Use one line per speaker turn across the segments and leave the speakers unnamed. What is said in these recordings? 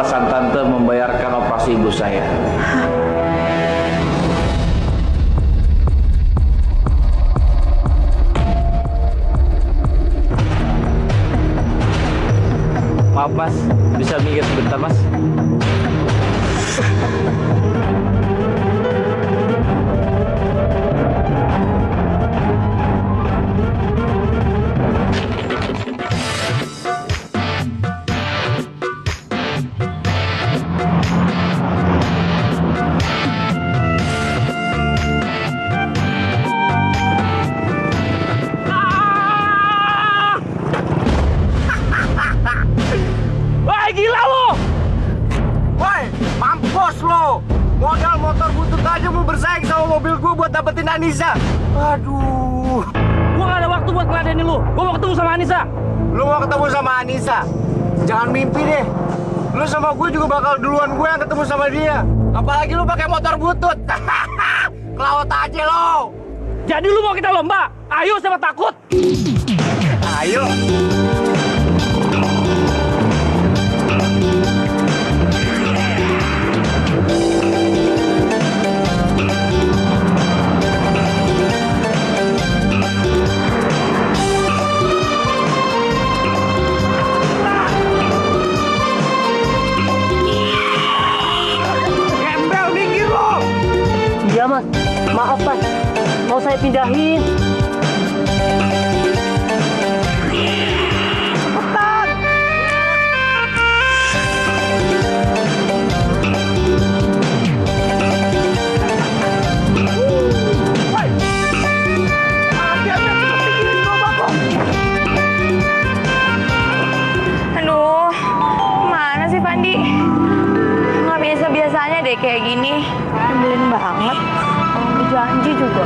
alasan Tante membayarkan operasi ibu saya. Maaf Mas, bisa minggir sebentar Mas?
Modal motor butut aja mau bersaing sama mobil gue buat dapetin Anissa. Aduh.
Gue gak ada waktu buat ngeladenin lu. Gue mau ketemu sama Anissa.
Lu mau ketemu sama Anissa? Jangan mimpi deh. Lu sama gue juga bakal duluan gue yang ketemu sama dia. Apalagi lu pakai motor butut. Kelawat aja lo.
Jadi lu mau kita lomba? Ayo, siapa takut?
Ayo.
Iya Mas, maaf Mas, mau saya pindahin. Cepetan!
Aduh, mana sih Pandi? Nggak biasa-biasanya deh kayak gini. Nyebelin banget. Kalau janji juga.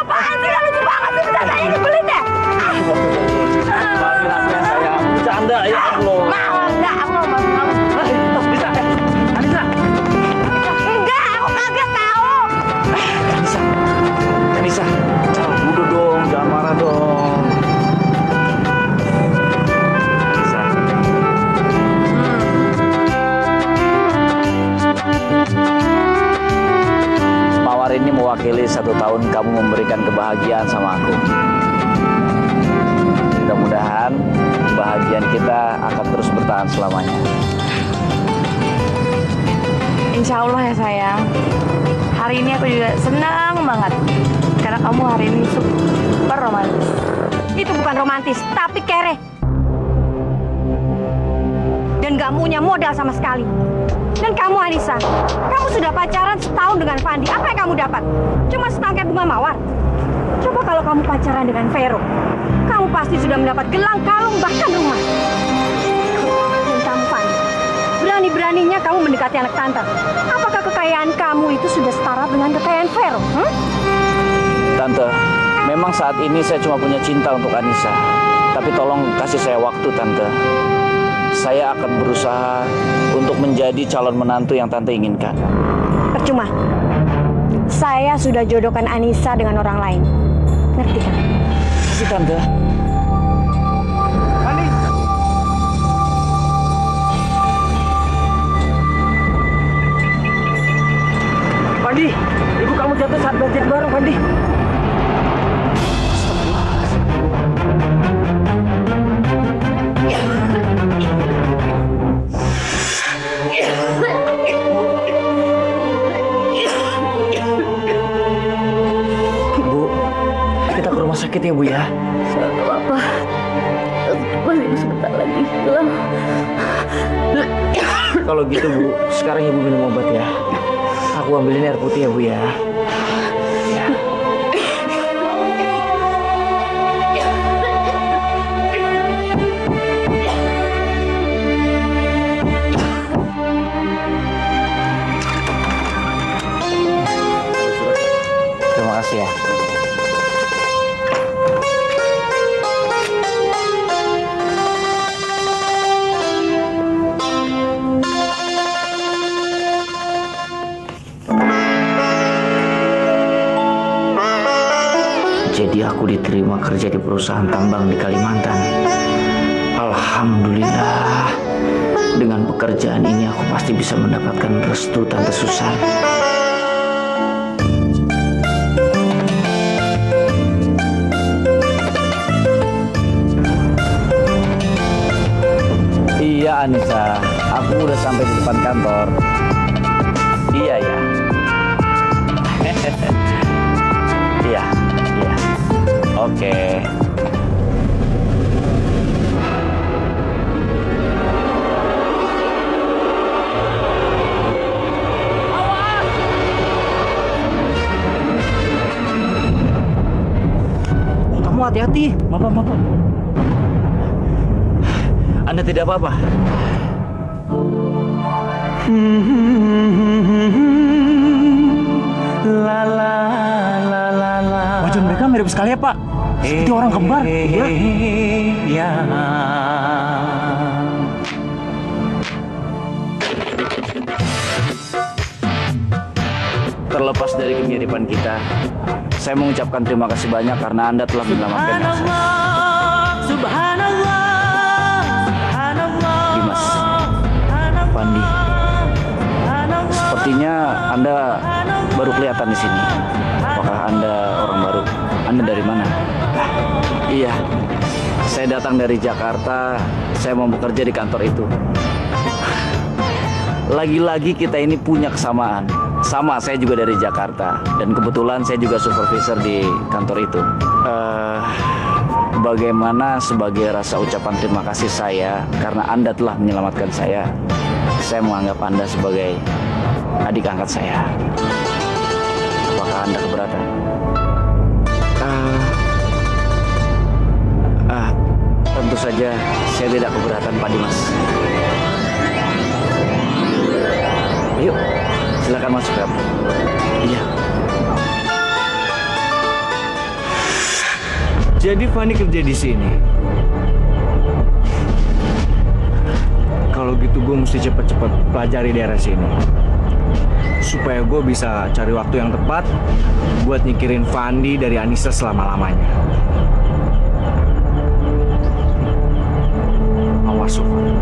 Apaan sih? Lucu banget sih bercandanya, nyebelin deh.
Maafin aku ya sayang, bercanda ya Allah.
Mau enggak? Aku mau
Bisa, Anissa.
enggak, aku kagak tahu.
Anissa, udah dong, jangan marah dong. Anissa. Mawar ini mewakili 1 tahun kamu memberikan kebahagiaan sama aku. Mudah-mudahan kebahagiaan kita akan terus bertahan selamanya.
Insya Allah ya sayang. Hari ini aku juga senang banget. Karena kamu hari ini super romantis. Itu bukan romantis, tapi kere. Dan gak punya modal sama sekali. Dan kamu Anissa, kamu sudah pacaran setahun dengan Fandi. Apa yang kamu dapat? Cuma setangkai bunga mawar. Coba kalau kamu pacaran dengan Vero, kamu pasti sudah mendapat gelang, kalung, bahkan rumah. Dan kamu Fandi, berani-beraninya kamu mendekati anak tante. Apakah kekayaan kamu itu sudah setara dengan kekayaan Vero?
Tante, memang saat ini saya cuma punya cinta untuk Anissa. Tapi tolong kasih saya waktu, Tante. Saya akan berusaha untuk menjadi calon menantu yang Tante inginkan.
Percuma. Saya sudah jodohkan Anissa dengan orang lain. Ngerti kan?
Kasih, Tante.
Pandi, ibu kamu jatuh saat banjir baru, Pandi. Bu, kita ke rumah sakit ya, Bu ya.
Apa? Masih sebentar lagi.
Kalau gitu, Bu, sekarang Ibu minum obat ya. Aku ambilin air putih ya, Bu ya. Ya. Terima kasih ya. lagi aku diterima kerja di perusahaan tambang di Kalimantan. Alhamdulillah. Dengan pekerjaan ini aku pasti bisa mendapatkan restu Tante Susan. Iya Anissa, aku udah sampai di depan kantor. Iya ya. Iya, iya. Oke.
Kamu hati-hati.
Bapak. Anda tidak apa-apa.
Wajah mereka mirip sekali ya, Pak. Seperti orang kembar.
Ya. Terlepas dari kemiripan kita, saya mengucapkan terima kasih banyak karena Anda telah menyelamatkan saya. Dimas, Pandi, sepertinya Anda baru kelihatan di sini. Apakah Anda orang baru? Anda dari mana? Iya, saya datang dari Jakarta. Saya mau bekerja di kantor itu. Lagi-lagi kita ini punya kesamaan. Sama, saya juga dari Jakarta. Dan kebetulan saya juga supervisor di kantor itu. Bagaimana sebagai rasa ucapan terima kasih saya karena Anda telah menyelamatkan saya menganggap Anda sebagai adik angkat saya. Apakah Anda keberatan? Tentu saja saya tidak keberatan, Pak Dimas. Yuk, silakan masuk ya. Iya.
Jadi Fanny kerja di sini. Kalau gitu gue mesti cepet-cepet pelajari daerah sini. Supaya gue bisa cari waktu yang tepat buat nyikirin Fandi dari Anissa selama-lamanya. Awas, Sufan.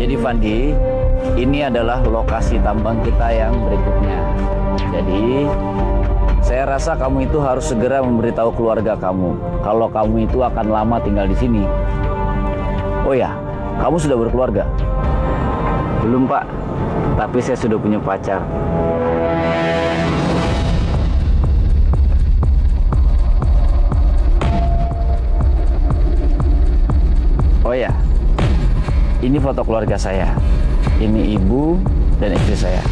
Jadi Fandi, ini adalah lokasi tambang kita yang berikutnya. Jadi, saya rasa kamu itu harus segera memberitahu keluarga kamu kalau kamu itu akan lama tinggal di sini. Oh ya, kamu sudah berkeluarga? Belum, Pak. Tapi saya sudah punya pacar. Oh ya, ini foto keluarga saya. Ini ibu dan istri saya.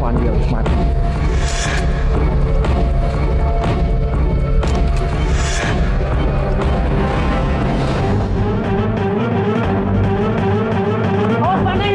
Fandi harus mati.
Awas, Pandi!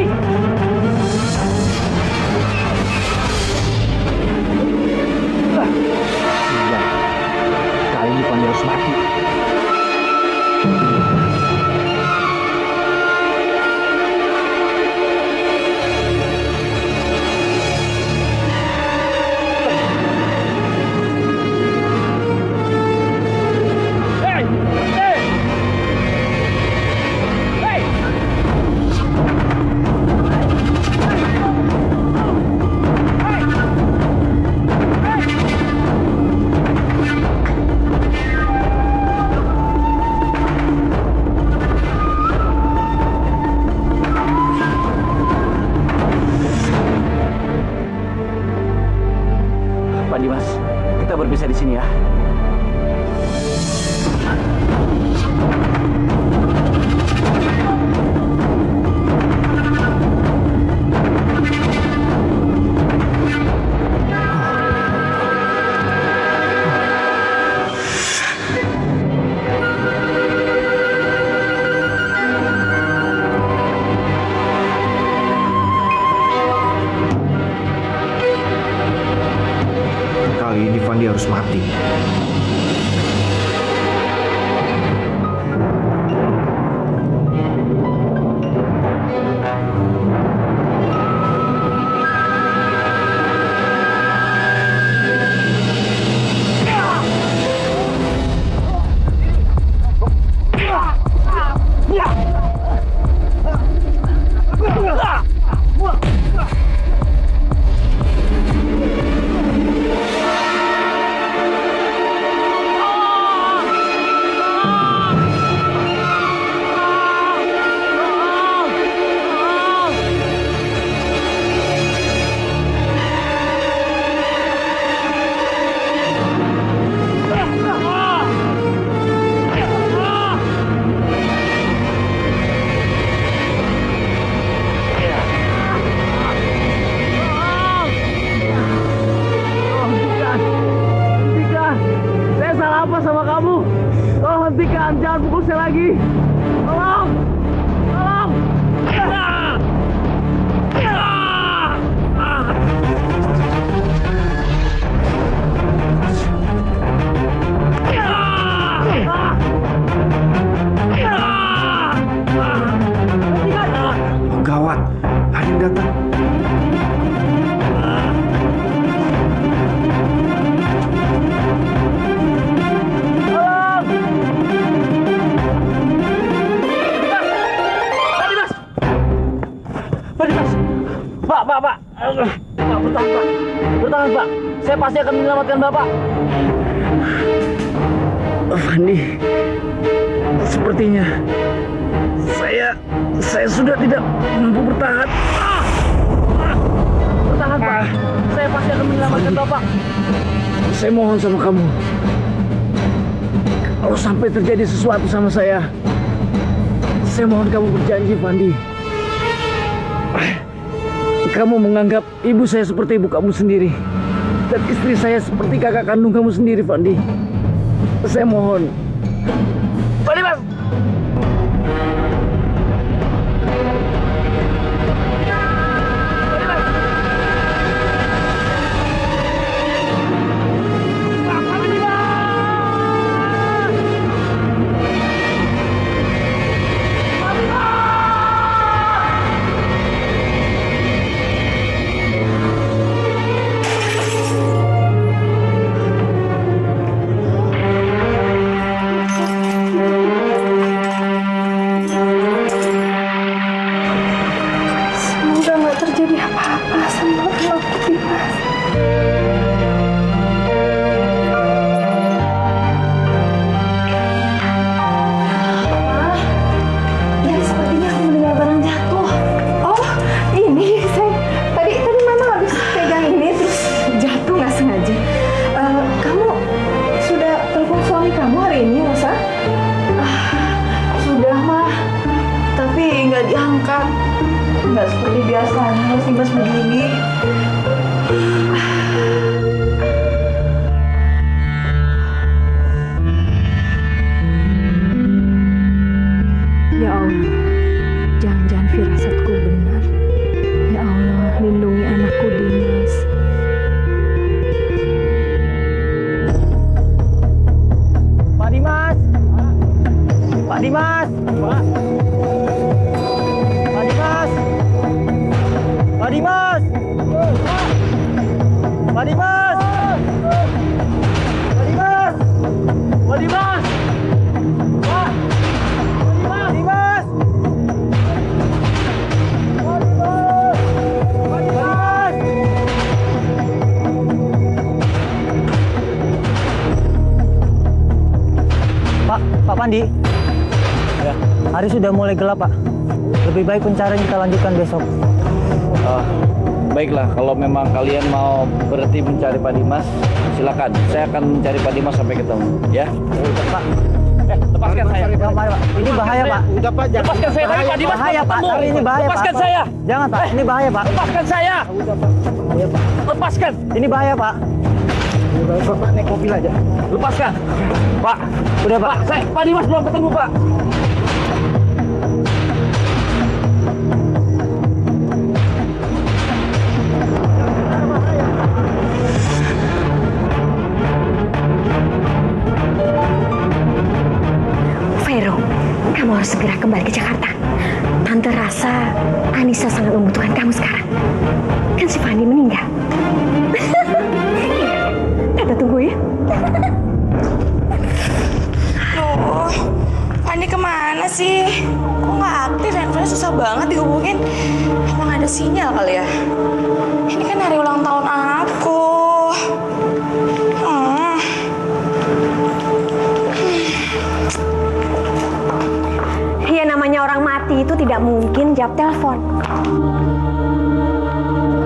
Pandi harus mati.
Hentikan, jangan pukul saya lagi. Tolong, tolong.
Gawat, ada yang datang.
Pak. Bertahan, Pak. Bertahan, Pak. Saya pasti akan menyelamatkan Bapak.
Fandi, sepertinya saya sudah tidak mampu bertahan.
Bertahan, Pak. Saya pasti akan menyelamatkan Bapak.
Saya mohon sama kamu. Kalau sampai terjadi sesuatu sama saya mohon kamu berjanji, Fandi. Kamu menganggap ibu saya seperti ibu kamu sendiri, dan istri saya seperti kakak kandung kamu sendiri, Fandi. Saya mohon.
Fandi, Mas.
Nggak seperti biasanya harus Dimas begini. Ya Allah, jangan-jangan firasatku benar. Ya Allah, lindungi anakku Dimas.
Pak Dimas. Pak Dimas. Pak. Pak Dimas. Pak Dimas. Pak Dimas. Pak Dimas. Pak Dimas. Pak. Pak Dimas. Pak Dimas. Pak Dimas. Pak Pandi. Ya. Hari sudah mulai gelap, Pak. Lebih baik pencarian kita lanjutkan besok.
Baiklah, kalau memang kalian mau berhenti mencari Pak Dimas, silakan. Saya akan mencari Pak Dimas sampai ketemu, ya.
Udah, Pak. Lepaskan saya. Jangan, Pak. Ini bahaya, Pak.
Udah, Pak, jangan.
Lepaskan saya, tapi Pak Dimas bahaya, Pak. Tapi ini bahaya, Pak. Lepaskan saya. Jangan, Pak. Ini bahaya, Pak. Lepaskan saya. Udah, Pak. Bahaya, Pak. Lepaskan. Ini bahaya, Pak. Udah, Pak. Naik mobil aja. Lepaskan. Pak. Udah, Pak. Pak Dimas belum ketemu, Pak.
kembali ke Jakarta. Tante rasa Anissa sangat membutuhkan kamu sekarang. Kan si Fandi meninggal. Tante tunggu ya.
Loh, Fandi kemana sih? Kok nggak aktif? Handphonenya susah banget dihubungin. Emang ada sinyal kali ya? Ini kan hari ulang tahun aku.
Ya namanya orang mati itu tidak mungkin jawab telepon.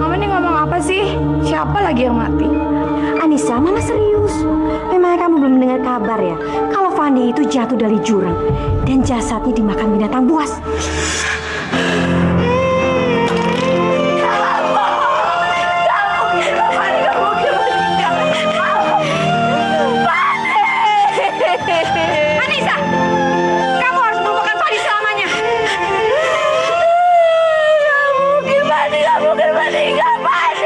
Mama ini ngomong apa sih? Siapa lagi yang mati?
Anissa, Mama serius. Memangnya kamu belum mendengar kabar ya? Kalau Fandi itu jatuh dari jurang dan jasadnya dimakan binatang buas. Anissa, kamu harus melupakan Fandi selamanya. Gak mungkin Fandi meninggal, Fandi.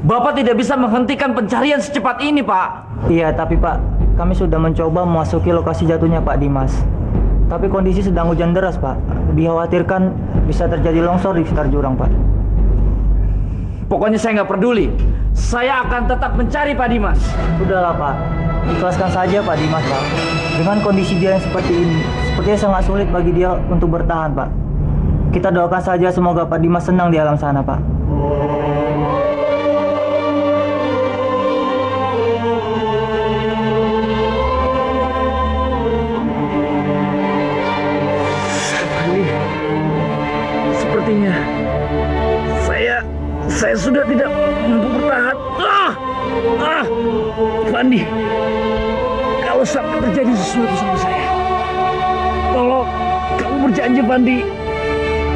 Bapak tidak bisa menghentikan pencarian secepat ini, Pak.
Iya, tapi Pak, kami sudah mencoba memasuki lokasi jatuhnya Pak Dimas. Tapi kondisi sedang hujan deras, Pak. Dikhawatirkan bisa terjadi longsor di sekitar jurang, Pak.
Pokoknya saya nggak peduli.
saya akan tetap mencari Pak Dimas.
Sudahlah Pak, ikhlaskan saja Pak Dimas Pak. Dengan kondisi dia yang seperti ini, sepertinya sangat sulit bagi dia untuk bertahan Pak. Kita doakan saja semoga Pak Dimas senang di alam sana Pak.
Sepertinya saya sudah tidak mampu bertahan. Fandi, kalau sampai terjadi sesuatu sama saya, tolong kamu berjanji Fandi,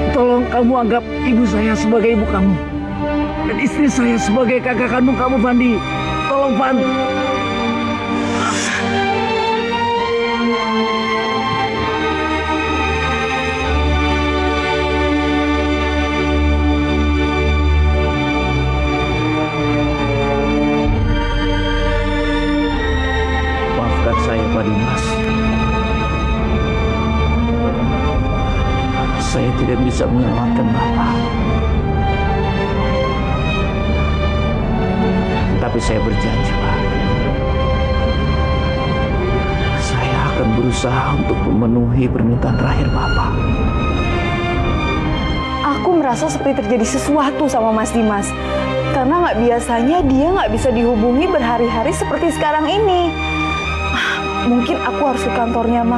tolong kamu anggap ibu saya sebagai ibu kamu dan istri saya sebagai kakak kandung kamu Fandi. Tolong Fandi. Pak Dimas, saya tidak bisa menyelamatkan Bapak, tapi saya berjanji Pak, saya akan berusaha untuk memenuhi permintaan terakhir Bapak.
Aku merasa seperti terjadi sesuatu sama Mas Dimas. Karena nggak biasanya dia nggak bisa dihubungi berhari-hari seperti sekarang ini. Mungkin aku harus ke kantornya, Ma,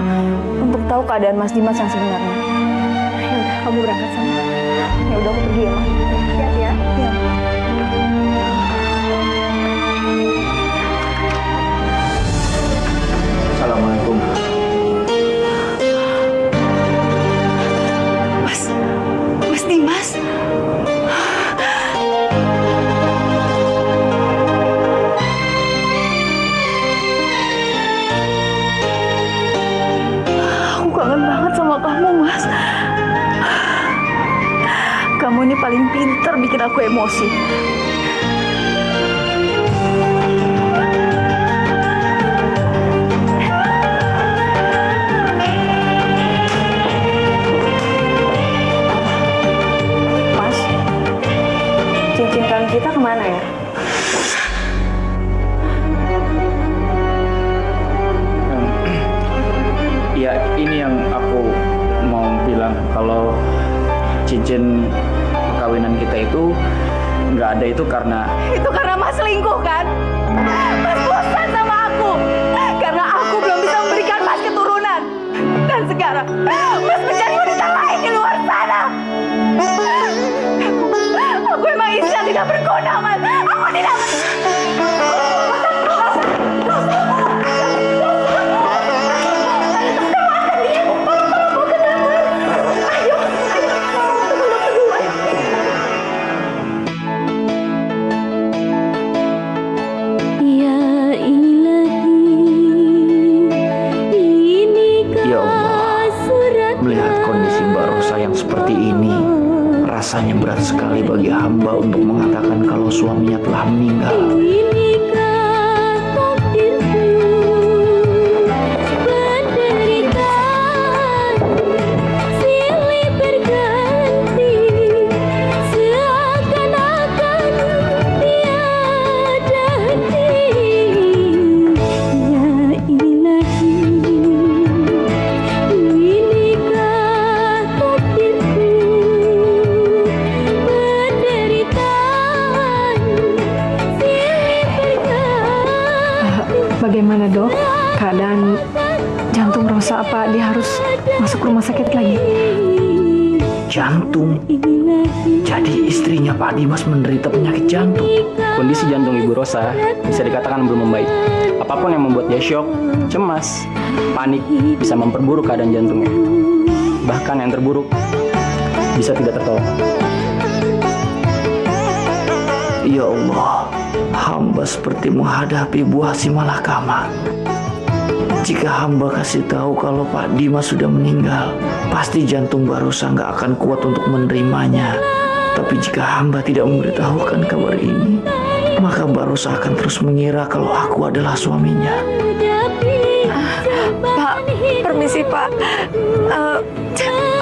untuk tahu keadaan Mas Dimas yang sebenarnya. Ya udah, kamu berangkat sana. Ya udah, aku pergi ya, Ma. Hati-hati ya. Iya.
Assalamualaikum.
Mas Dimas. Kamu, Mas. Kamu ini paling pintar bikin aku emosi. Mas, cincin kawin kita kemana ya?
Ya, ini yang aku mau bilang, kalau cincin perkawinan kita itu nggak ada itu karena
Mas selingkuh kan? Mas bosan sama aku karena aku belum bisa memberikan Mas keturunan, dan sekarang Mas mencari wanita lain di luar sana. Aku emang istri yang tidak berguna, Mas. Aku tidak.
Rasanya berat sekali bagi hamba untuk mengatakan kalau suaminya telah meninggal.
Bagaimana dok? Keadaan jantung Rosa, apa dia harus masuk rumah sakit lagi?
Jantung? Jadi istrinya Pak Dimas menderita penyakit jantung?
Kondisi jantung Ibu Rosa bisa dikatakan belum membaik. Apapun yang membuat dia syok, cemas, panik bisa memperburuk keadaan jantungnya. Bahkan yang terburuk bisa tidak tertolong.
Ya Allah, hamba seperti menghadapi buah si malakama. Jika hamba kasih tahu kalau Pak Dimas sudah meninggal, pasti jantung Barosa nggak akan kuat untuk menerimanya. Tapi jika hamba tidak memberitahukan kabar ini, maka Barosa akan terus mengira kalau aku adalah suaminya.
Pak, permisi Pak.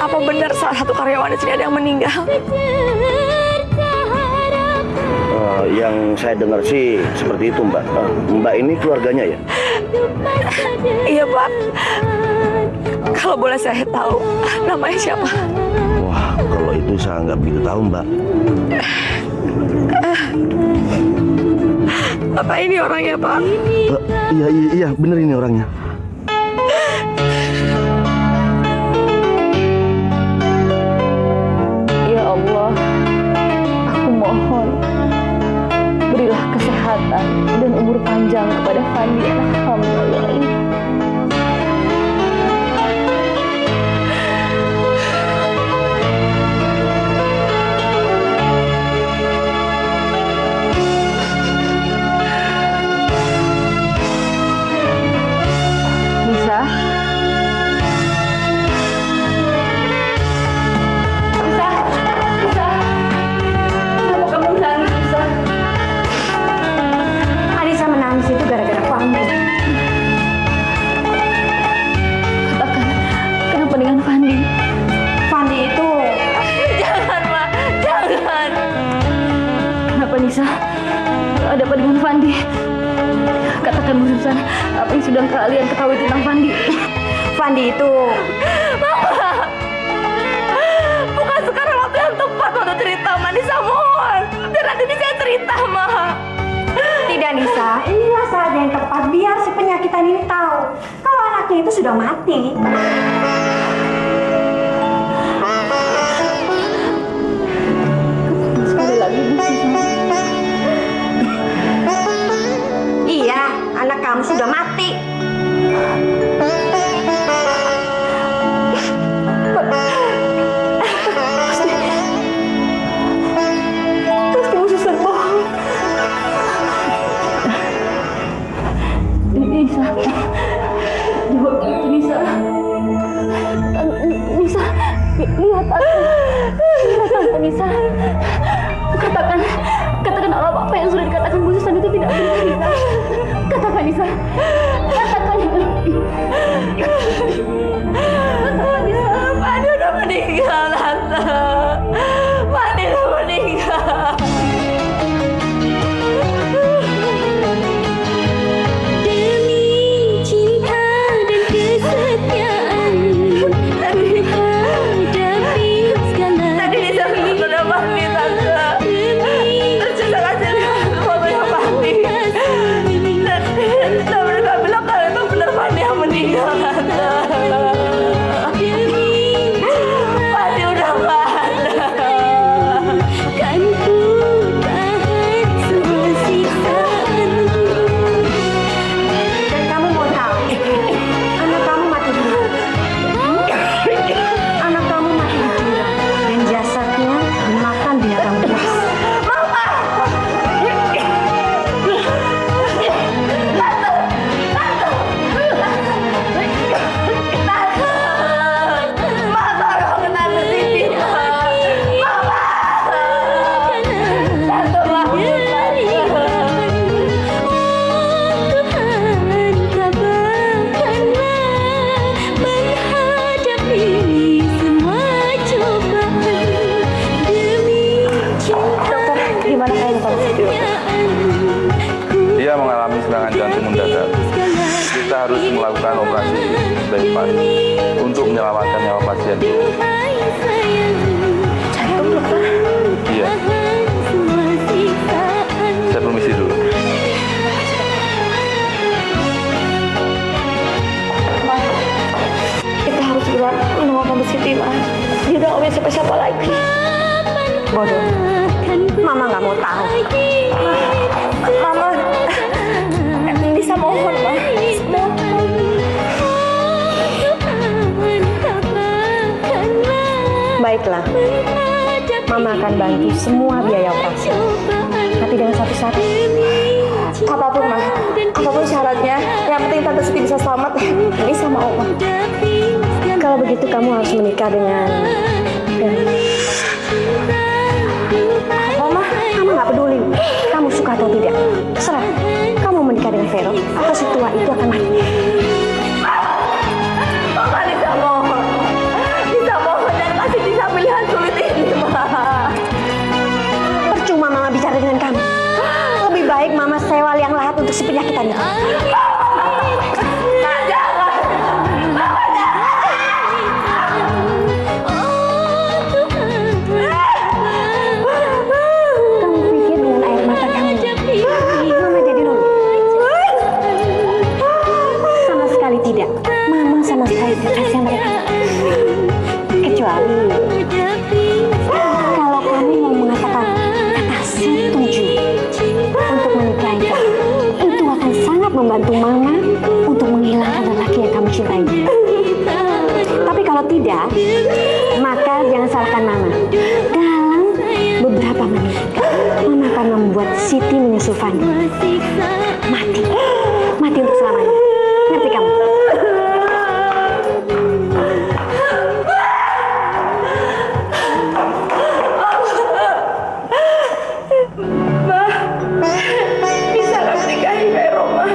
Apa benar salah satu karyawan di sini ada yang meninggal?
Yang saya dengar sih seperti itu, Mbak. Mbak ini keluarganya ya?
Iya, Pak. Kalau boleh saya tahu namanya siapa?
Wah, kalau itu saya nggak begitu tahu, Mbak.
Apa ini orangnya, Pak?
Iya, bener ini orangnya.
Ya Allah, aku mohon berilah kesehatan dan umur panjang kepada Fandi anak hamba ya Allah. Bisa? Bisa? Kenapa kamu menangis, Bisa?
Anissa menangis itu gara-gara Fandi.
Katakan, kenapa dengan Fandi?
Fandi itu
Jangan, Ma. Jangan. Kenapa, Nisa? Ada apa dengan Fandi? Katakan, Bu Susan, apa yang sudah kalian ketahui tentang Fandi?
Fandi itu
Mama! Bukan sekarang waktu yang tepat untuk cerita, Ma. Nisa mohon. Biar nanti Nisa cerita, Ma.
tidak, Nisa. Inilah saat yang tepat biar si penyakitan ini tahu kalau anaknya itu sudah mati.
Sekali lagi, Bu Susan.
Iya, anak kamu sudah mati.
Pasti Bu Susan bohong. Nisa. Jawab itu, Nisa. Nisa, lihat aku. Lihat aku, Nisa. Katakan apa yang sudah dikatakan Bu Susan itu tidak benar, Nisa. Katakan, Nisa. Katakan. Fandi udah meninggal, Tante. Fandi udah meninggal.
Demi cinta dan kesetiaan menghadapi segala
Tadi Nisa sudah mati, Tante. Terus Nisa kasih lihat fotonya Fandi. Dan mereka bilang kalau itu benar Fandi yang meninggal, Tante. Fandi udah nggak ada.
kan ku tahan semua siksaan.
Dan kamu mau tahu, anak kamu mati di jurang. Anak kamu mati di jurang dan jasadnya dimakan binatang buas.
Gimana kalian kondisi?
Dia mengalami serangan jantung mendadak. Kita harus melakukan operasi bypass untuk menyelamatkan nyawa pasien.
Jantung, dokter.
Iya. Saya permisi dulu.
Ma, kita harus segera menemukan Siti, Ma. Dia udah gak punya siapa-siapa lagi.
Bodoh. Mama nggak mau tahu.
Mama, Nisa mohon, Ma.
Baiklah, Mama akan bantu semua biaya operasi. Tapi dengan satu syarat.
Apapun, Ma. Apapun syaratnya. Yang penting Tante Siti bisa selamat. Nisa mau, Ma.
Kalau begitu kamu harus menikah dengan Mama nggak peduli kamu suka atau tidak. Terserah. Kamu menikah dengan Vero atau si tua itu akan mati.
Mama, Nisa mohon. Nisa mohon jangan kasih Nisa pilihan sulit ini, Ma.
Percuma Mama bicara dengan kamu. untuk si penyakitan itu. Kamu pikir dengan air mata kamu Mama jadi luluh? Sama sekali tidak. Mama sama sekali tidak kasihan mereka. Kecuali kalau kamu mau mengatakan kata setuju untuk menikahi kamu, itu akan sangat membantu Mama untuk menghilangkan lelaki yang kamu cintai. Tapi kalau tidak, maka jangan salahkan Mama. Dalam beberapa menit, Mama akan membuat Siti menyusul Fandi. Mati. Mati untuk selamanya. Ngerti kamu?
Bisa nggak menikahi Vero, Ma?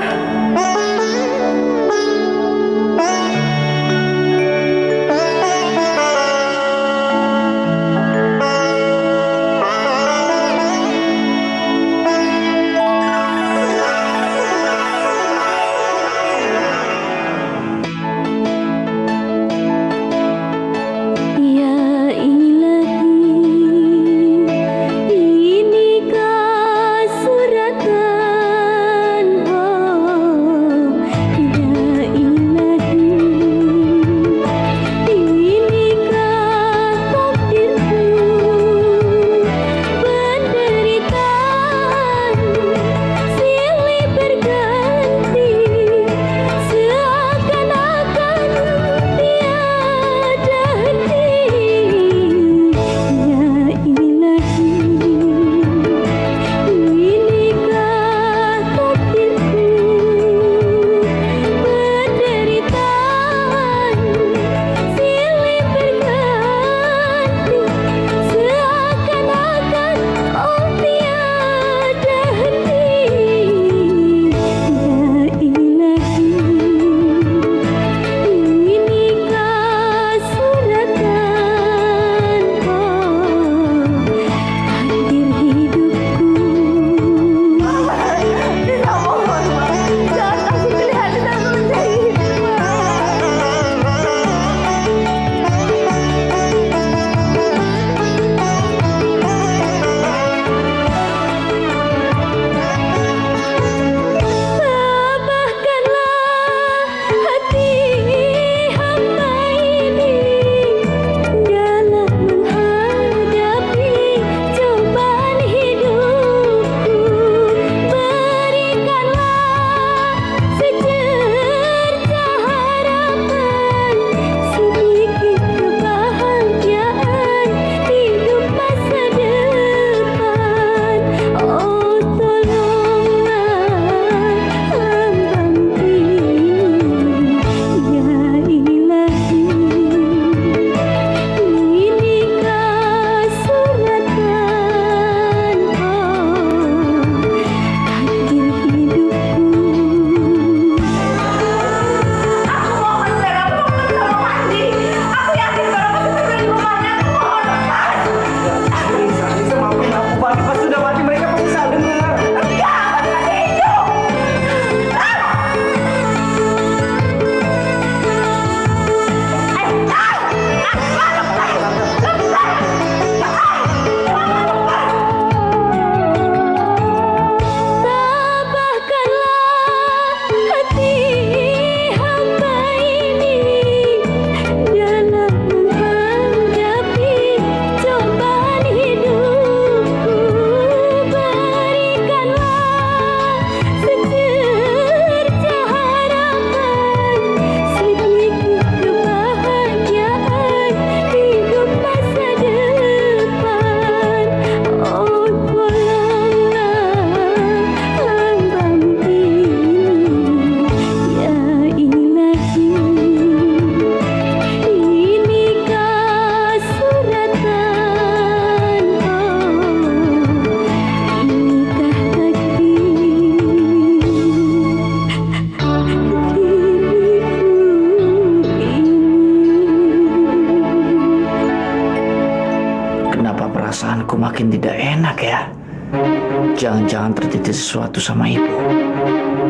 Jangan-jangan terjadi sesuatu sama ibu.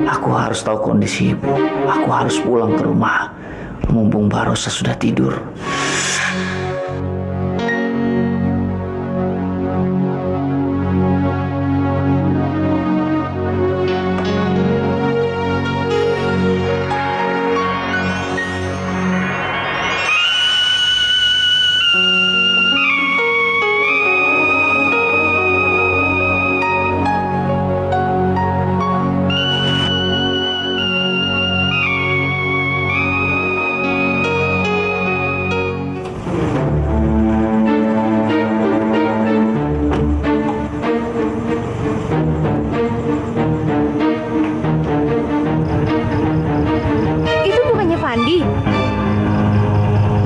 Aku harus tahu kondisi ibu. Aku harus pulang ke rumah. Mumpung Mbak Rosa sudah tidur.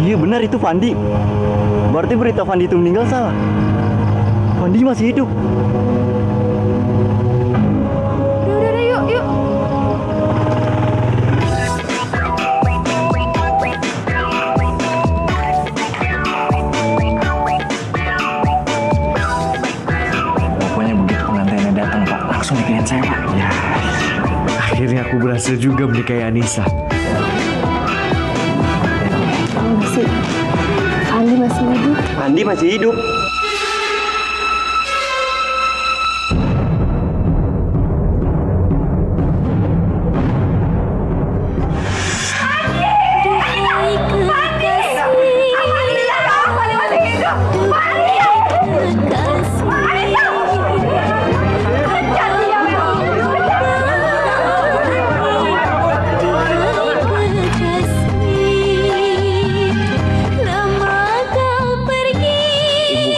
Iya benar itu Fandi. Berarti berita Fandi itu meninggal salah. Fandi masih hidup.
Udah, yuk.
Pokoknya begitu pengantinnya datang, Pak, langsung nikahin saya, Pak. Ya. Akhirnya aku berhasil juga menikahi Anissa.
Andi masih hidup.
Fandi masih hidup.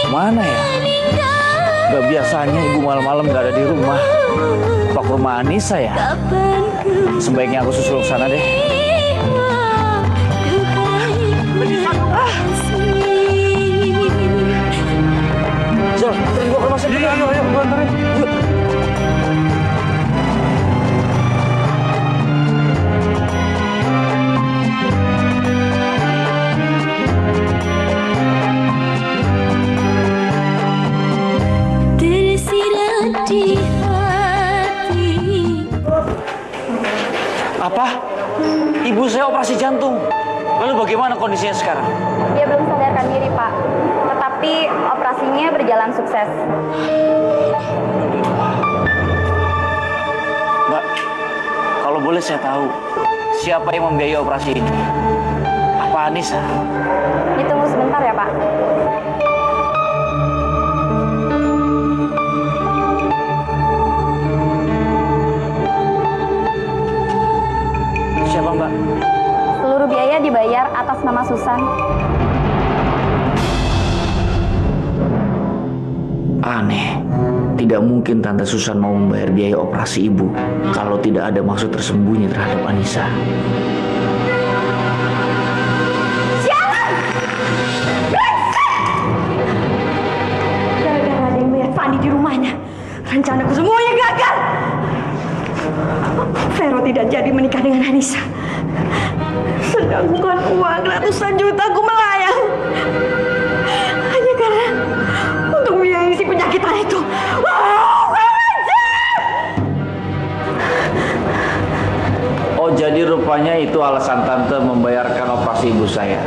Mana ya? Gak biasanya ibu malam-malam gak ada di rumah. Apa ke rumah Anissa ya? Sebaiknya aku susul ke sana deh. Zul, terin gua ke rumah sakit. Ayo, gua anterin. Yuk. Apa? Ibu saya operasi jantung. Lalu bagaimana kondisinya sekarang?
Dia belum sadarkan diri, Pak. Tetapi operasinya berjalan sukses.
Mbak, kalau boleh saya tahu, siapa yang membiayai operasi ini? Apa Anissa?
Ditunggu sebentar ya, Pak.
Siapa, Mbak?
Seluruh biaya dibayar atas nama Susan.
Aneh. Tidak mungkin Tante Susan mau membayar biaya operasi ibu kalau tidak ada maksud tersembunyi terhadap Anissa.
Sialan! Gara-gara ada yang melihat Fandi di rumahnya, rencanaku semuanya gagal. Vero tidak jadi menikah dengan Anissa. Sedangkan uang ratusan juta aku melayang hanya karena untuk biayai si penyakitan itu.
Oh, jadi rupanya itu alasan Tante membayarkan operasi ibu saya.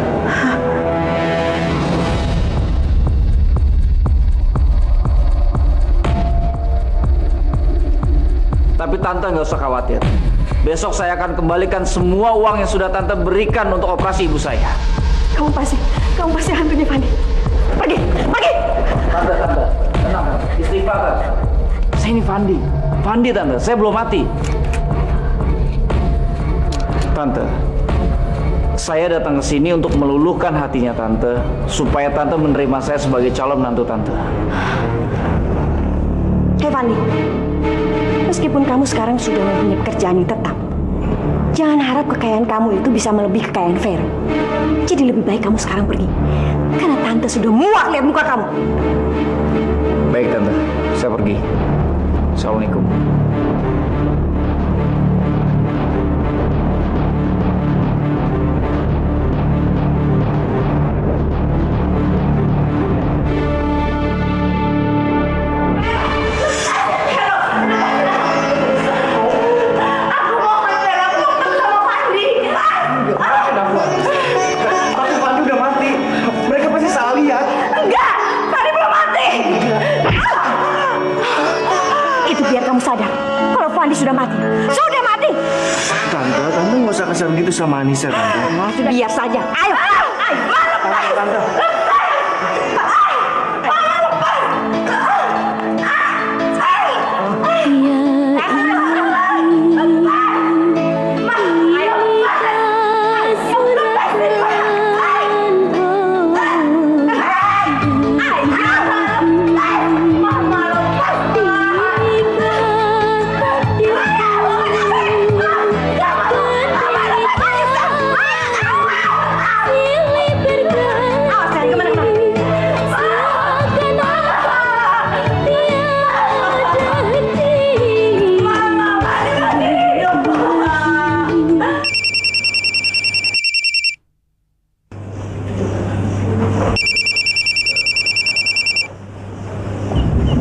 Tapi Tante nggak usah khawatir. Besok saya akan kembalikan semua uang yang sudah Tante berikan untuk operasi ibu saya.
Kamu pasti hantunya Fandi. Pergi.
Tante, tenang, istighfar, Tante. Saya ini Fandi, Tante. Saya belum mati. Tante, saya datang ke sini untuk meluluhkan hatinya Tante, supaya Tante menerima saya sebagai calon menantu Tante.
Hei Fandi, meskipun kamu sekarang sudah mempunyai pekerjaan yang tetap, jangan harap kekayaan kamu itu bisa melebihi kekayaan Vero. Jadi lebih baik kamu sekarang pergi, karena Tante sudah muak lihat muka kamu.
Baik Tante, saya pergi. Assalamualaikum.
mati. Sudah mati.
Tante nggak usah kasar gitu sama Anissa, Tante.
Biar saja. Ayo.
Tante.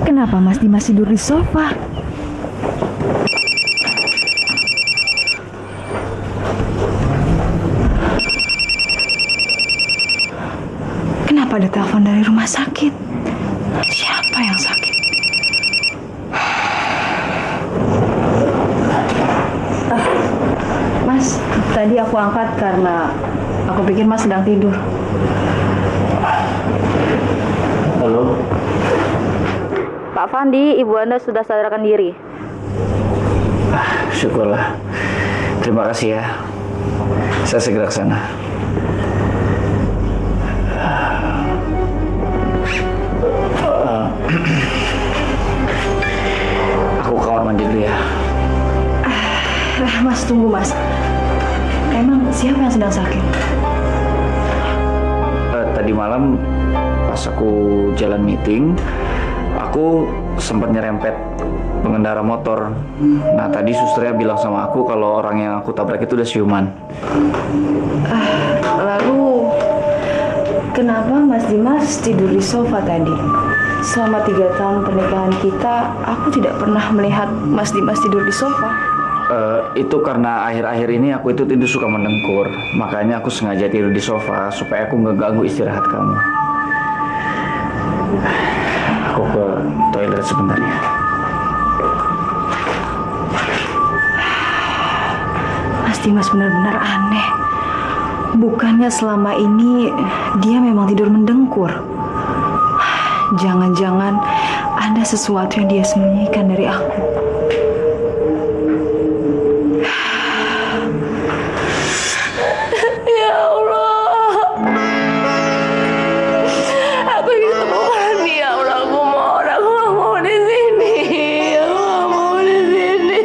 Kenapa Mas Dimas tidur di sofa? Kenapa ada telepon dari rumah sakit? Siapa yang sakit? Mas, tadi aku angkat karena aku pikir Mas sedang tidur.
Halo.
Pak Fandi, ibu Anda sudah sadarkan diri.
Syukurlah. Terima kasih ya. Saya segera ke sana. Aku ke kamar mandi dulu ya.
Mas, tunggu Mas. Emang siapa yang sedang sakit?
Tadi malam pas aku jalan meeting, aku sempat nyerempet pengendara motor. Nah, tadi susternya bilang sama aku kalau orang yang aku tabrak itu udah siuman.
Lalu kenapa Mas Dimas tidur di sofa tadi? Selama 3 tahun pernikahan kita, aku tidak pernah melihat Mas Dimas tidur di sofa.
Itu karena akhir-akhir ini aku itu tidur suka mendengkur. Makanya aku sengaja tidur di sofa supaya aku nggak ganggu istirahat kamu. Aku ke toilet sebentar ya.
Mas Dimas benar-benar aneh. Bukannya selama ini dia memang tidur mendengkur. Jangan-jangan ada sesuatu yang dia sembunyikan dari aku.
Ya Allah, aku ingin temukan dia. Aku mau di sini. Aku mau di sini.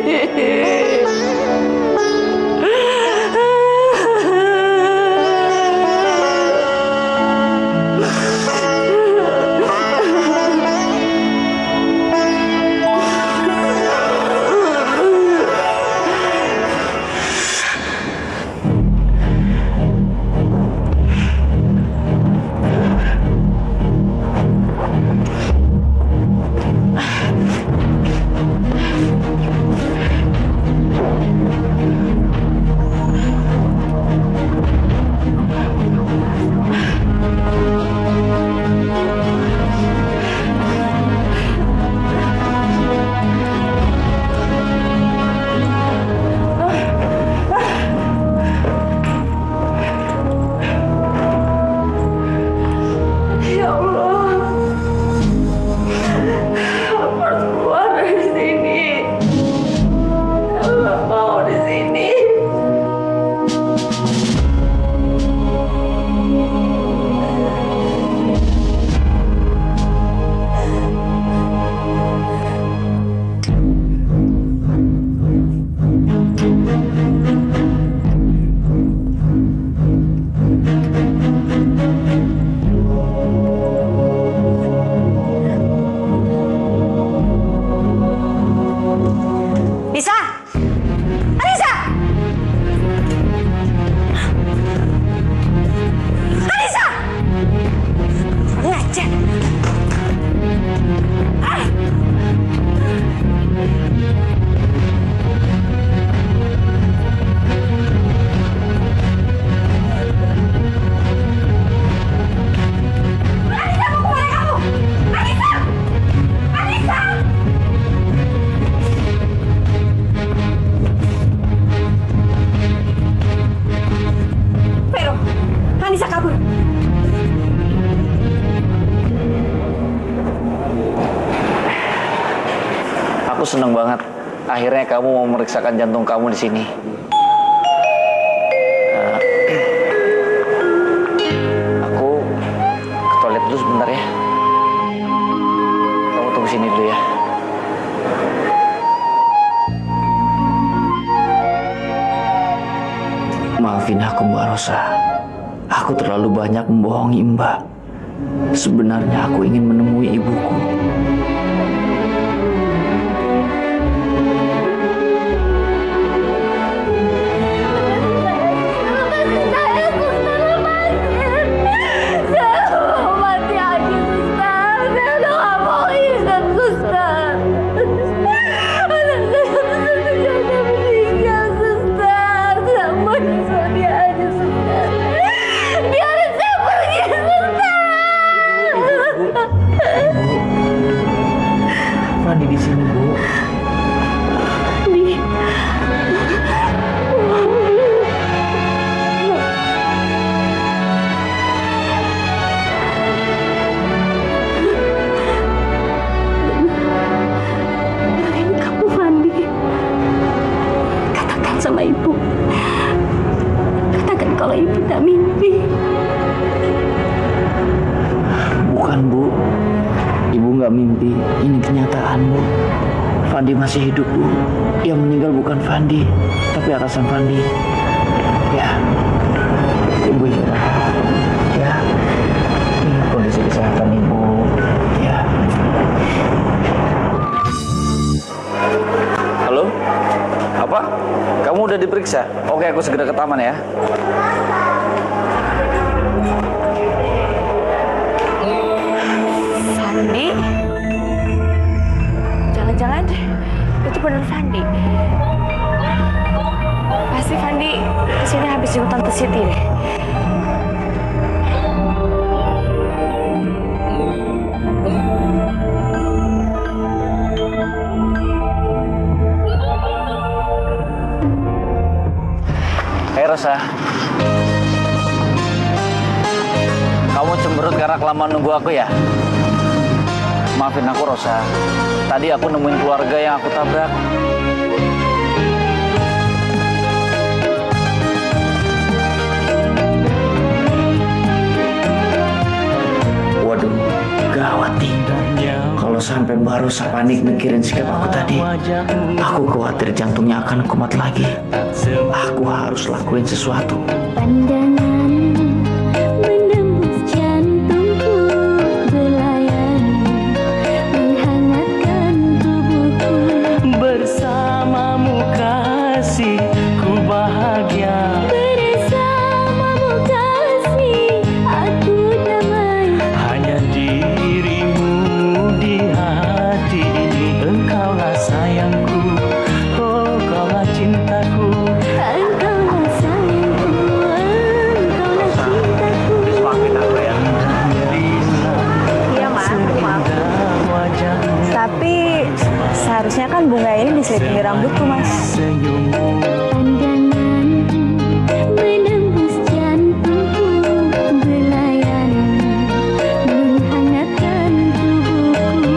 seneng banget. Akhirnya kamu mau memeriksakan jantung kamu di sini. Aku ke toilet dulu sebentar ya. Kamu tunggu sini dulu ya. Maafin aku, Mbak Rosa. Aku terlalu banyak membohongi Mbak. Sebenarnya aku ingin menemui ibuku.
Fandi di sini, Bu.
Ini kamu, Fandi. Katakan sama ibu. Katakan kalau ibu tak mimpi.
Bukan, Bu. Ibu nggak mimpi. Ini kenyataan, Bu. Fandi masih hidup, Bu. Yang meninggal bukan Fandi, tapi atasan Fandi. Ya, Ibu istirahat. Ya, ini kondisi kesehatan Ibu. Ya. Halo? Apa? Kamu udah diperiksa? Oke, aku segera ke taman ya.
Fandi? Jangan-jangan itu benar Fandi. Pasti Fandi kesini habis jenguk Tante Siti deh.
Hai Rosa. Kamu cemberut karena kelamaan nunggu aku ya? Maafin aku Rosa. Tadi aku nemuin keluarga yang aku tabrak. Waduh, gawat nih. Kalau sampai Mbak Rosa panik mikirin sikap aku tadi, aku khawatir jantungnya akan kumat lagi. Aku harus lakuin sesuatu.
Bersamamu kasih, ku bahagia.
Bersamamu kasih, aku damai.
Hanya dirimu di hati ini. Engkaulah sayangku, oh kaulah cintaku.
Engkaulah sayangku, engkaulah cintaku.
Maafin aku ya.
Iya, Mas. Maaf. Tapi seharusnya kan bunga ini diselitingi rambutku, Mas.
Menembus jantungku, belayan menghangatkan tubuhku.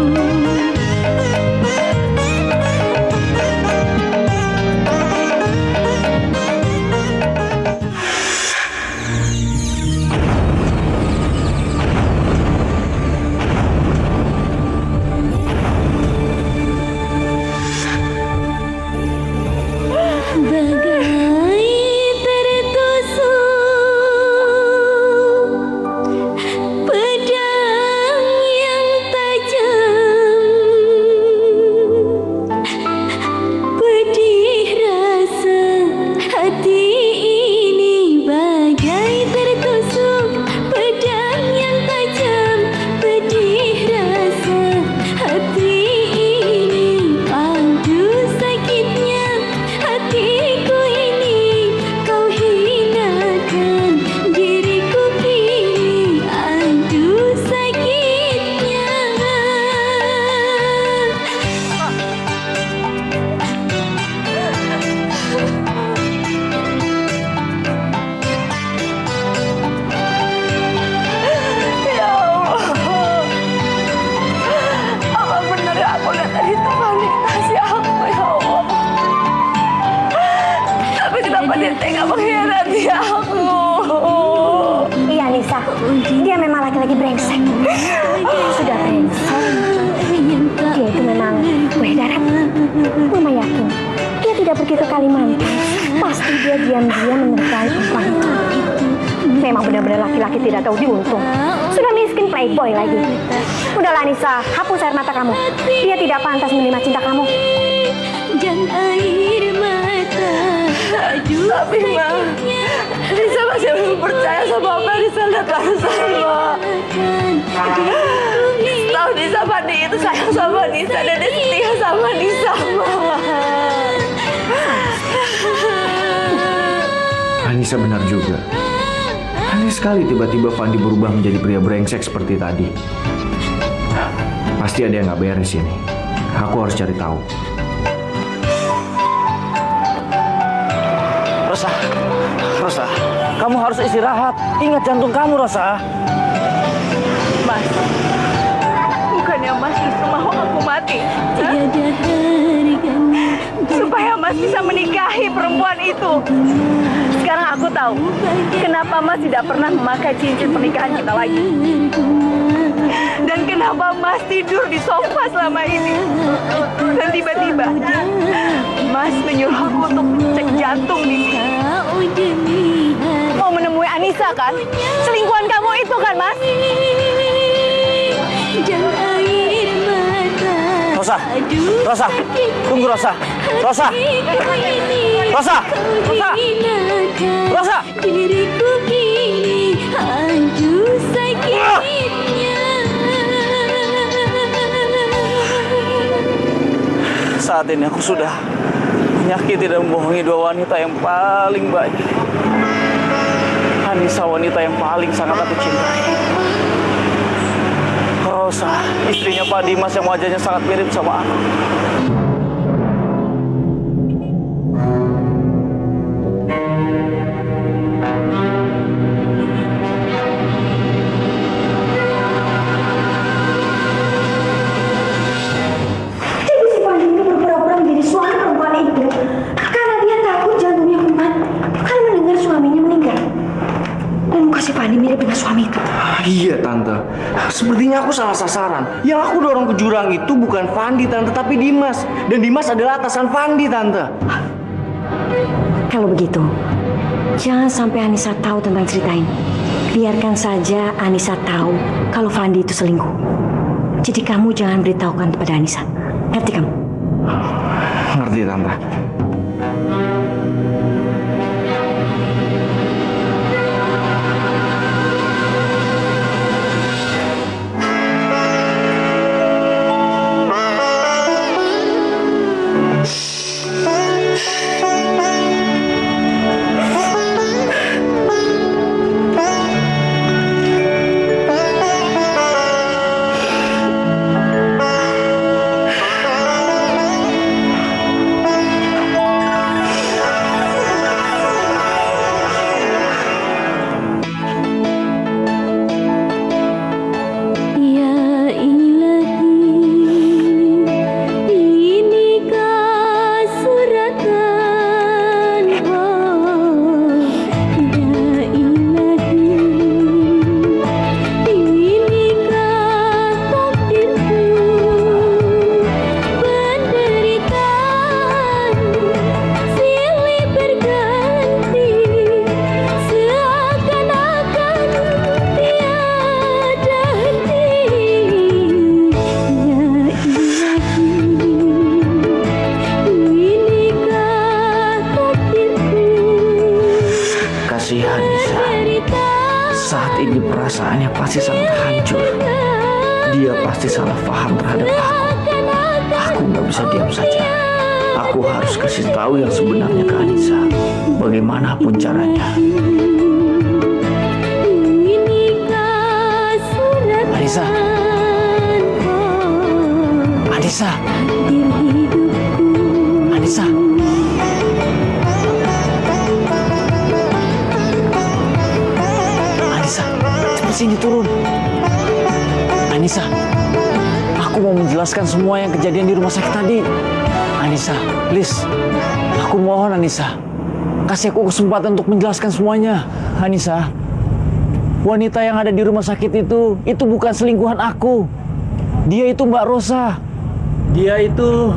kenapa dia tega mengkhianati aku?
Iya Nisa, dia memang laki-laki brengsek. Sudah brengsek, dia itu memang buah darat. Mama yakin dia tidak pergi ke Kalimantan. Pasti dia diam-diam menikahi perempuan itu. Memang benar-benar laki-laki tidak tahu diuntung. Sudah miskin playboy lagi. Udahlah Nisa, hapus air mata kamu. Dia tidak pantas menerima cinta kamu.
Dan air mata. Tapi Ma, Nisa masih belum percaya sama apa yang Nisa lihat barusan Ma. Tahu Nisa Fandi itu sayang sama Nisa dan dia setia sama Nisa Ma.
Anissa benar juga. Aneh sekali tiba-tiba Fandi berubah menjadi pria brengsek seperti tadi. Pasti ada yang nggak beres ini. Aku harus cari tahu.
Rosa, Rosa, kamu harus istirahat. Ingat jantung kamu, Rosa.
Mas, bukannya Mas justru mau aku mati? Hah? Supaya Mas bisa menikahi perempuan itu. Sekarang aku tahu kenapa Mas tidak pernah memakai cincin pernikahan kita lagi. Dan kenapa Mas tidur di sofa selama ini. Dan tiba-tiba Mas menyuruh aku untuk cek jantung di sini. Mau menemui Anissa kan? Selingkuhan kamu itu kan, Mas?
Rosa, Rosa, tunggu Rosa, Rosa, Rosa, Rosa, Rosa.
Diriku kini hancur sakitnya.
Saat ini aku sudah menyakiti dan membohongi dua wanita yang paling banyak. Anissa, wanita yang paling sangat aku cintai. Rosa, istrinya Pak Dimas yang wajahnya sangat mirip sama aku.
Jadi si Fandi itu berpura-pura menjadi suami perempuan itu karena dia takut jantungnya kumat karena mendengar suaminya meninggal. Dan muka si Fandi mirip dengan suami itu.
Iya Tante, sepertinya aku salah sasaran. Yang aku dorong ke jurang itu bukan Fandi Tante, tapi Dimas. Dan Dimas adalah atasan Fandi Tante.
Kalau begitu, jangan sampai Anissa tahu tentang cerita ini. Biarkan saja Anissa tahu kalau Fandi itu selingkuh. Jadi kamu jangan beritahukan kepada Anissa. Ngerti kamu?
Ngerti Tante.
Kasihan Nisa. Saat ini perasaannya pasti sangat hancur. Dia pasti salah paham terhadap aku. Aku nggak bisa diam saja. Aku harus kasih tahu yang sebenarnya ke Anissa. Bagaimanapun caranya. Anissa. Anissa. Anissa. Anissa, cepat sini turun. Anissa, aku mau menjelaskan semua yang kejadian di rumah sakit tadi. Anissa, please. Aku mohon Anissa. Kasih aku kesempatan untuk menjelaskan semuanya, Anissa. Wanita yang ada di rumah sakit itu bukan selingkuhan aku. Dia itu Mbak Rosa. Dia itu...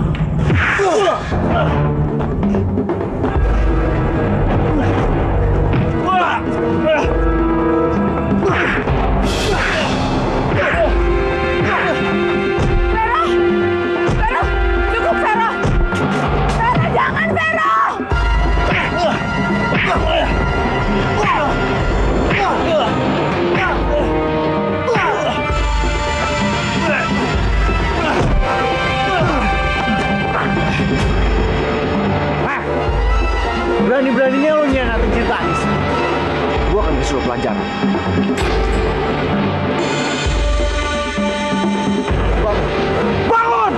Berani-beraninya lo nyianatin cinta Anissa.
Gua akan kasih lo pelajaran.
Bangun!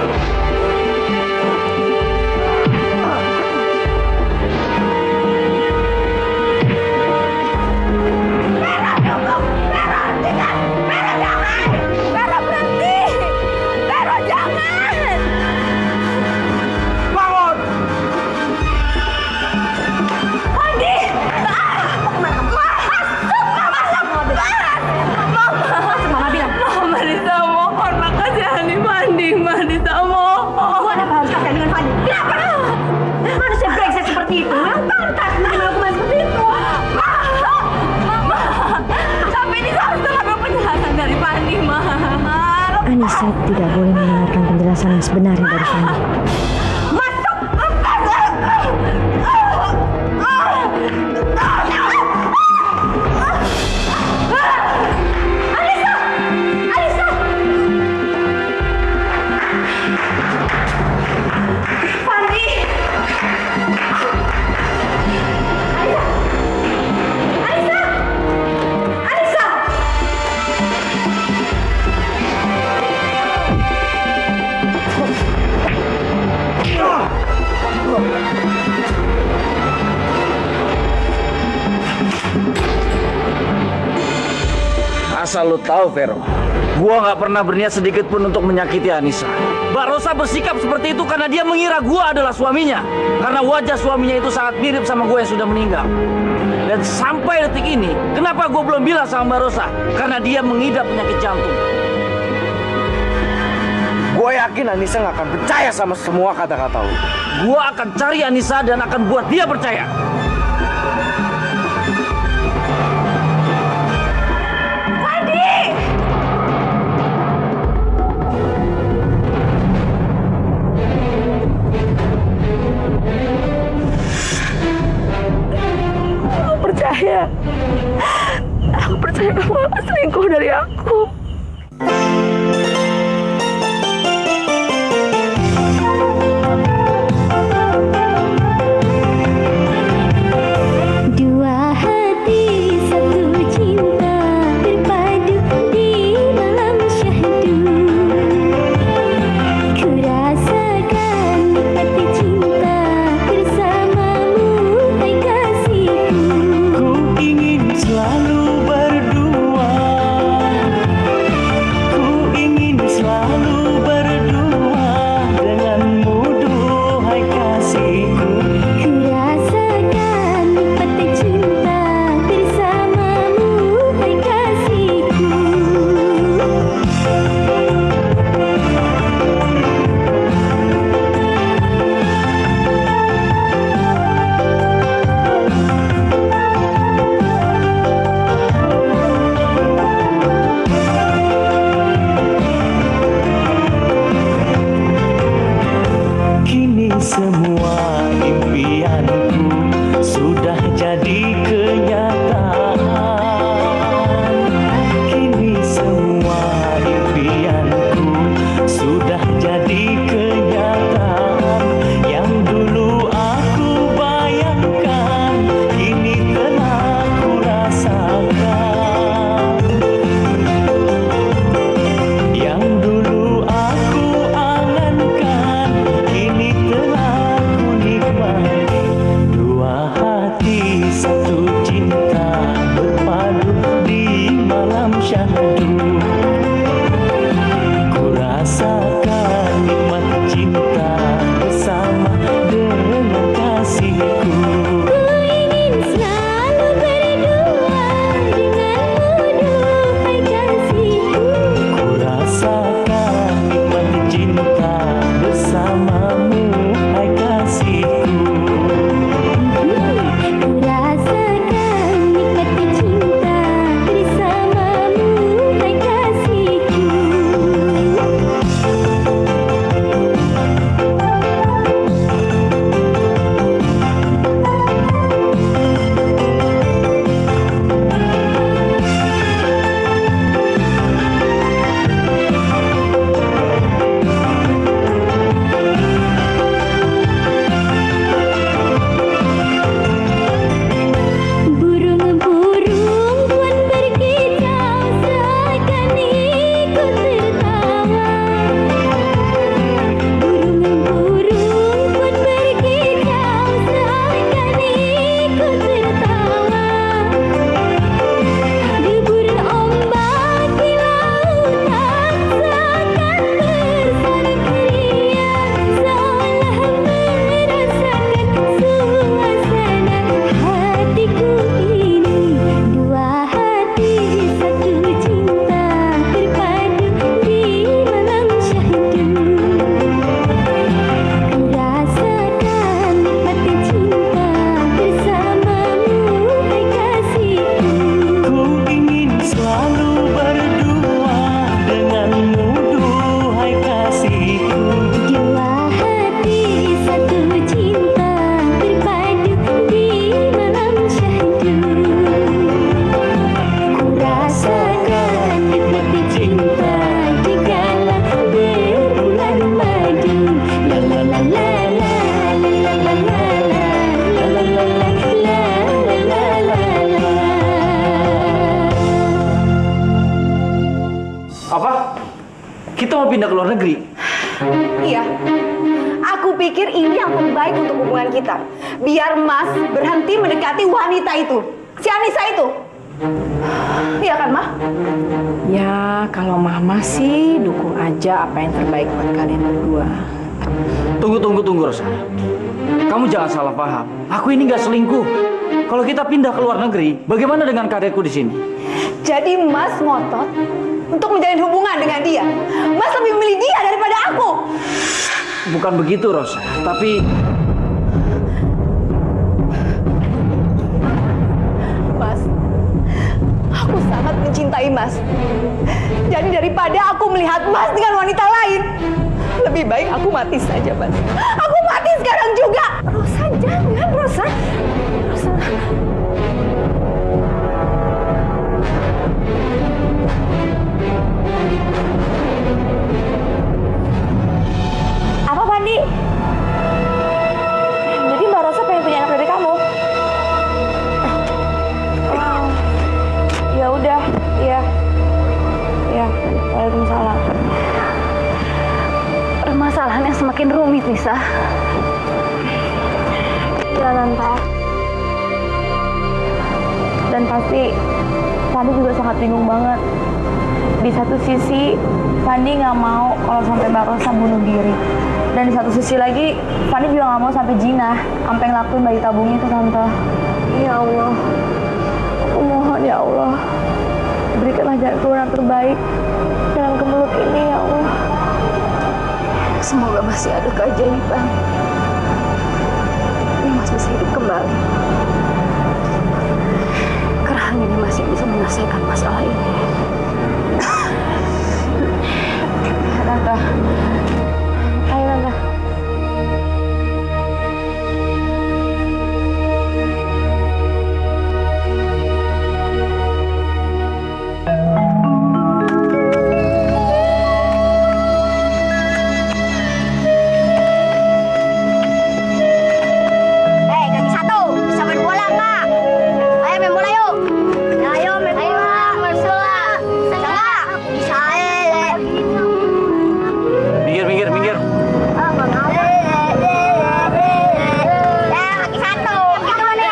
Anissa tidak boleh mendengarkan penjelasan yang sebenarnya dari Fandi.
Asal lo tahu, Vero, gua nggak pernah berniat sedikit pun untuk menyakiti Anissa. Mbak Rosa bersikap seperti itu karena dia mengira gua adalah suaminya. Karena wajah suaminya itu sangat mirip sama gua yang sudah meninggal. Dan sampai detik ini, kenapa gua belum bilang sama Mbak Rosa? Karena dia mengidap penyakit jantung.
Gue yakin Anissa nggak akan percaya sama semua kata-kata lo.
Gua akan cari Anissa dan akan buat dia percaya.
Aku percaya kamu akan selingkuh dari aku.
Dua hati satu cinta berpadu di malam syahdu. Ku rasakan nikmat cinta bersamamu, hai kasihku.
Ingin selalu berdua, ku ingin selalu berdua denganmu, duhai kasihku.
Ku rasakan nikmat cinta bersamamu, hai kasihku.
Kini semua impianku sudah jadi kenyataan. Kini semua impianku sudah jadi kenyataan. Yang dulu aku bayangkan, kini telah ku rasakan. Yang dulu aku angankan, kini telah ku nikmati. Dua hati satu cinta berpadu di malam syahdu. Ku rasakan nikmat cinta bersama dengan kasihku.
Ku ingin
pindah ke luar negeri.
Iya. Aku pikir ini yang terbaik untuk hubungan kita. Biar Mas berhenti mendekati wanita itu. Si Anissa itu. Iya kan, Ma?
Ya, kalau Mama sih dukung aja apa yang terbaik buat kalian berdua.
Tunggu, Rosa. Kamu jangan salah paham. Aku ini nggak selingkuh. Kalau kita pindah ke luar negeri, bagaimana dengan karirku di sini?
Jadi Mas ngotot untuk menjalin hubungan dengan dia. Mas lebih memilih dia daripada aku.
Bukan begitu, Rosa. Tapi
Mas, aku sangat mencintai Mas. Jadi daripada aku melihat Mas dengan wanita lain, lebih baik aku mati saja, Mas. Aku mati sekarang juga. Rosa, jangan, Rosa. Rosa.
Apa, Pandi? Jadi Mbak Rosa pengen punya anak dari kamu? Oh, ya udah, iya. Ya, waalaikumsalam. Permasalahan yang semakin rumit, Nisa. Ya, Tante. Dan pasti Pandi juga sangat bingung banget. Di satu sisi, Pandi nggak mau kalau sampai Mbak Rosa bunuh diri. Dan di satu sisi lagi, Pandi juga nggak mau sampai Jinah, sampai ngelakuin bayi tabungnya itu, Tante. Ya Allah, aku mohon ya Allah, berikanlah jalan keluar yang terbaik dalam kemelut ini ya Allah. Semoga masih ada keajaiban. Ini Mas bisa hidup kembali. Kerang ini masih bisa menyelesaikan masalah ini. Tante. Ayo, Tante.
Kaki satu, bisa main bola nggak? Ayo main bola yuk. Ayo main bola. Main bola. Bisa nggak? Bisa.
Minggir.
Kaki satu. Gitu nih.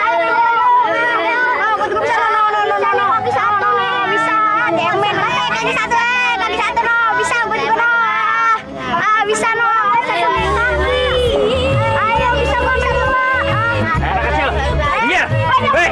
Oh, gue juga bisa. No. Kaki satu nih. Bisa. Yang main. Kaki satu. Kaki satu no. Bisa. Gue juga no. Bisa no. Ayo bisa no.
Anak kecil, minggir. Hei.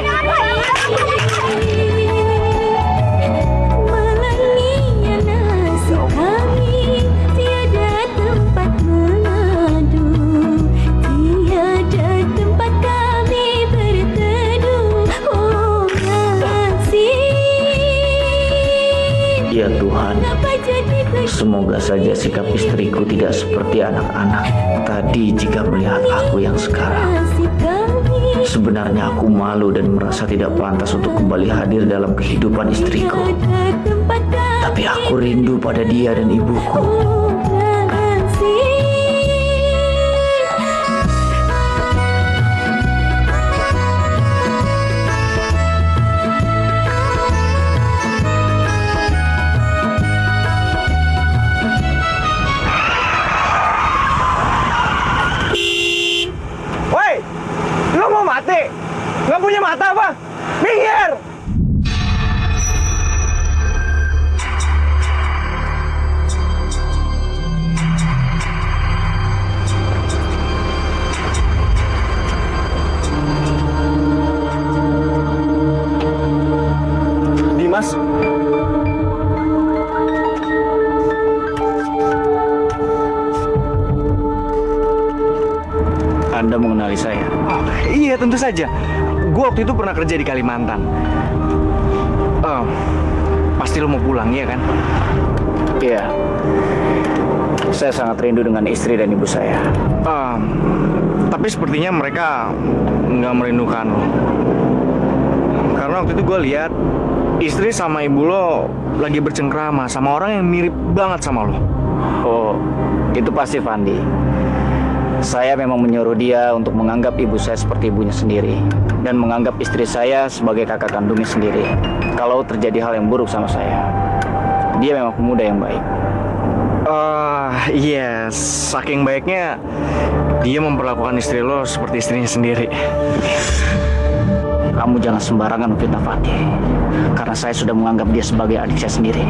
Ya Tuhan, semoga saja sikap istriku tidak seperti anak-anak tadi jika melihat aku yang sekarang. Sebenarnya aku malu dan merasa tidak pantas untuk kembali hadir dalam kehidupan istriku. Tapi aku rindu pada dia dan ibuku.
Woi, lu mau mati? Nggak punya mata apa? Minggir! Dimas.
Anda mengenali saya?
Oh, iya, tentu saja. Gue waktu itu pernah kerja di Kalimantan. Pasti lo mau pulang, ya kan?
Iya. Saya sangat rindu dengan istri dan ibu saya.
Tapi sepertinya mereka nggak merindukan lo. Karena waktu itu gue lihat istri sama ibu lo lagi bercengkrama sama orang yang mirip banget sama lo.
Oh, itu pasti Fandi. Saya memang menyuruh dia untuk menganggap ibu saya seperti ibunya sendiri dan menganggap istri saya sebagai kakak kandungnya sendiri. Kalau terjadi hal yang buruk sama saya, dia memang pemuda yang baik.
Iya, saking baiknya dia memperlakukan istri lo seperti istrinya sendiri.
Kamu jangan sembarangan fitnah Fandi, karena saya sudah menganggap dia sebagai adik saya sendiri.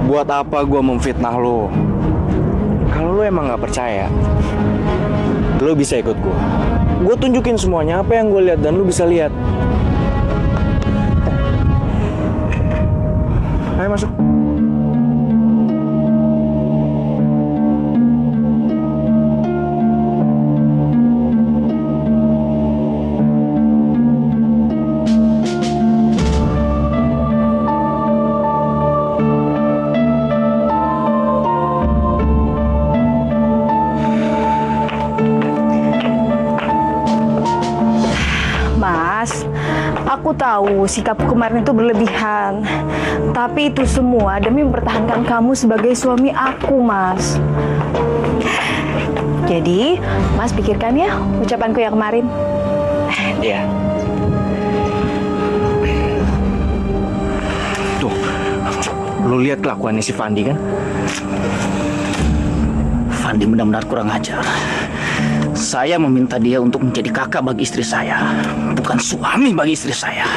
Buat apa gue memfitnah lo? Kalau lo emang nggak percaya, lo bisa ikut gue. Gue tunjukin semuanya apa yang gue lihat dan lo bisa lihat. Ayo masuk.
Mas, aku tahu sikapku kemarin itu berlebihan. Tapi itu semua demi mempertahankan kamu sebagai suami aku, Mas. Jadi, Mas pikirkan ya ucapanku yang kemarin.
Iya. Tuh, lu lihat kelakuannya si Fandi kan?
Fandi benar-benar kurang ajar. Saya meminta dia untuk menjadi kakak bagi istri saya, bukan suami bagi istri saya.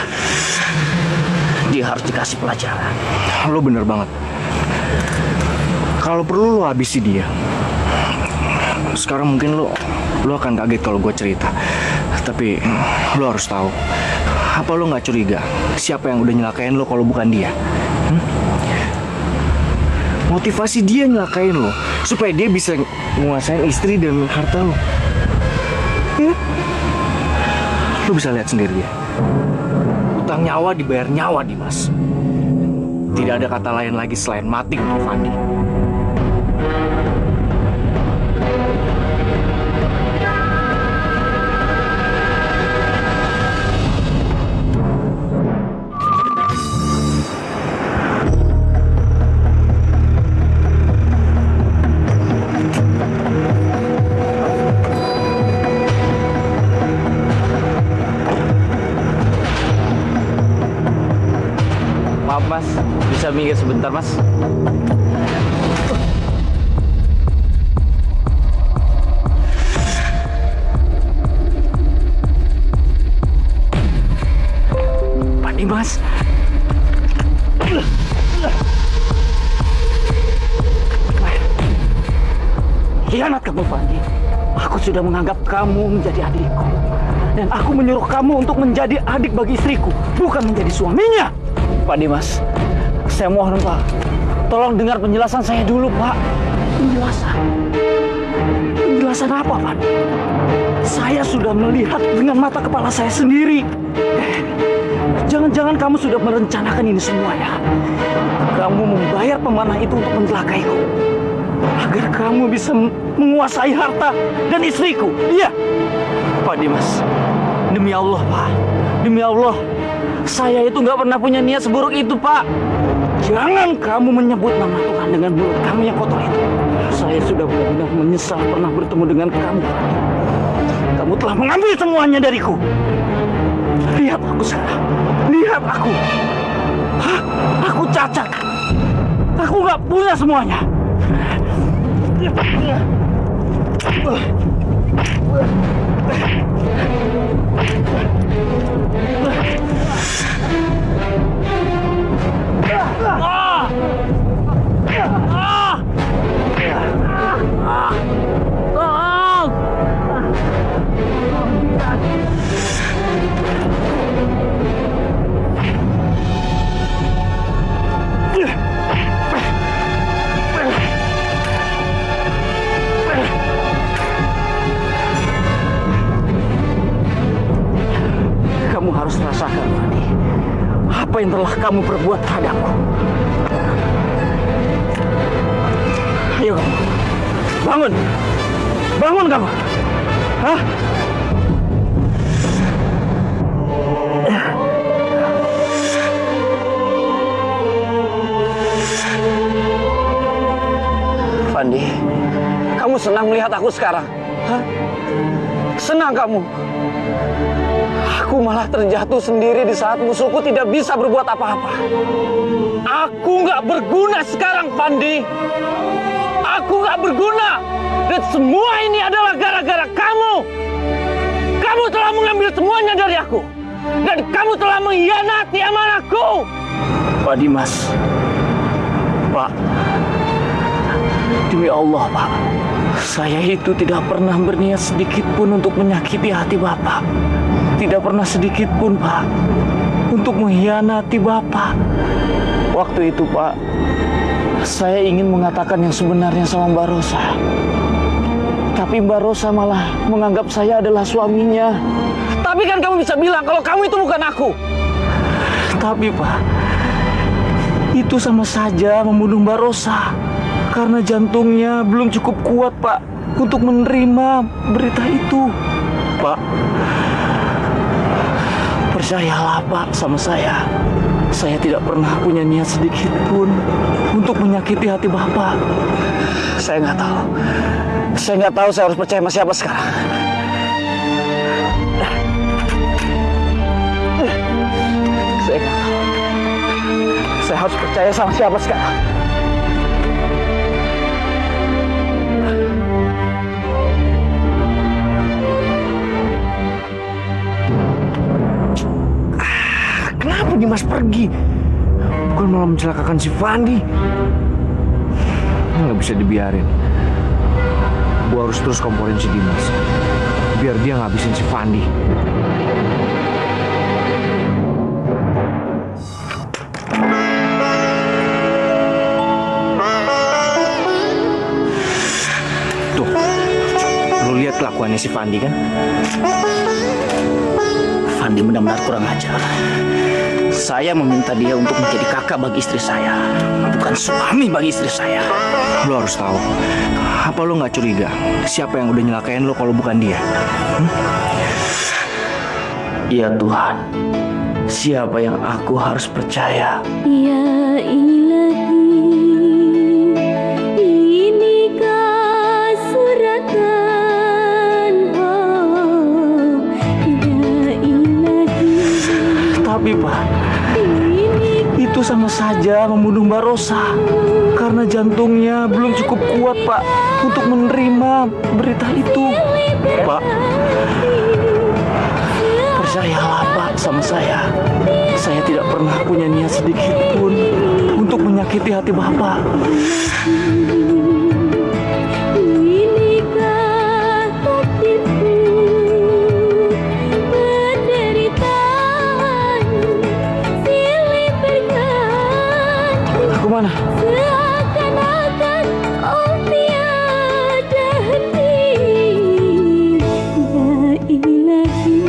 Dia harus dikasih pelajaran.
Lo bener banget. Kalau perlu lo habisi dia. Sekarang mungkin lo akan kaget kalau gue cerita. Tapi lo harus tahu. Apa lo nggak curiga siapa yang udah nyelakain lo kalau bukan dia? Motivasi dia nyelakain lo supaya dia bisa menguasain istri dan harta lo. Ya? Lo bisa lihat sendiri ya. Utang nyawa dibayar nyawa, Dimas. Tidak ada kata lain lagi selain mati untuk Fandi.
Maaf Mas, bisa minggir sebentar Mas?
Pak Dimas.
Hianat kamu Fandi. Aku sudah menganggap kamu menjadi adikku. Dan aku menyuruh kamu untuk menjadi adik bagi istriku, bukan menjadi suaminya. Pak Dimas, saya mohon Pak, tolong dengar penjelasan saya dulu Pak. Penjelasan apa Pak? Saya sudah melihat dengan mata kepala saya sendiri. Jangan-jangan kamu sudah merencanakan ini semua ya? Kamu membayar pemanah itu untuk mencelakaiku, agar kamu bisa menguasai harta dan istriku. Iya, Pak Dimas, demi Allah Pak, demi Allah. Saya itu nggak pernah punya niat seburuk itu, Pak. Jangan kamu menyebut nama Tuhan dengan mulut kamu yang kotor itu. Saya sudah benar-benar menyesal pernah bertemu dengan kamu. Kamu telah mengambil semuanya dariku. Lihat aku sekarang. Lihat aku. Hah? Aku cacat. Aku nggak punya semuanya. Kamu harus rasakan, Fandi, apa yang telah kamu perbuat terhadapku. Ayo kamu, bangun, bangun kamu. Hah? Fandi, kamu senang melihat aku sekarang? Hah?
senang kamu. Aku malah terjatuh sendiri di saat musuhku tidak bisa berbuat apa-apa. Aku nggak berguna sekarang, Fandi. Aku nggak berguna. Dan semua ini adalah gara-gara kamu. Kamu telah mengambil semuanya dari aku. Dan kamu telah mengkhianati amanahku.
Pak Dimas. Pak. Demi Allah, Pak. Saya itu tidak pernah berniat sedikit pun untuk menyakiti hati Bapak. Tidak pernah sedikit pun, Pak, untuk mengkhianati Bapak. Waktu itu, Pak, saya ingin mengatakan yang sebenarnya sama Mbak Rosa. Tapi Mbak Rosa malah menganggap saya adalah suaminya.
Tapi kan kamu bisa bilang kalau kamu itu bukan aku.
Tapi, Pak, itu sama saja membunuh Mbak Rosa. Karena jantungnya belum cukup kuat, Pak, untuk menerima berita itu. Pak, percayalah, Pak, sama saya. Saya tidak pernah punya niat sedikit pun untuk menyakiti hati Bapak.
Saya nggak tahu. Saya nggak tahu saya harus percaya sama siapa sekarang. Saya nggak tahu. Saya harus percaya sama siapa sekarang.
Kenapa Dimas pergi? Bukan malah mencelakakan si Fandi. Nggak bisa dibiarin. Gua harus terus komporin si Dimas, biar dia ngabisin si Fandi. Tuh, lu lihat kelakuannya si Fandi kan?
Fandi benar-benar kurang ajar. Saya meminta dia untuk menjadi kakak bagi istri saya, bukan suami bagi istri saya.
Lo harus tahu. Apa lo nggak curiga siapa yang udah nyelakain lo kalau bukan dia?
Ya Tuhan, siapa yang aku harus percaya?
Ya Ilahi, inikah suratan, oh ya Ilahi.
Tapi Pak, itu sama saja membunuh Mbak Rosa. Karena jantungnya belum cukup kuat, Pak, untuk menerima berita itu. Pak, percayalah, Pak, sama saya. Saya tidak pernah punya niat sedikit pun untuk menyakiti hati Bapak. Aku mana?
Seakan-akan oh tiada henti. Ya Ilahi,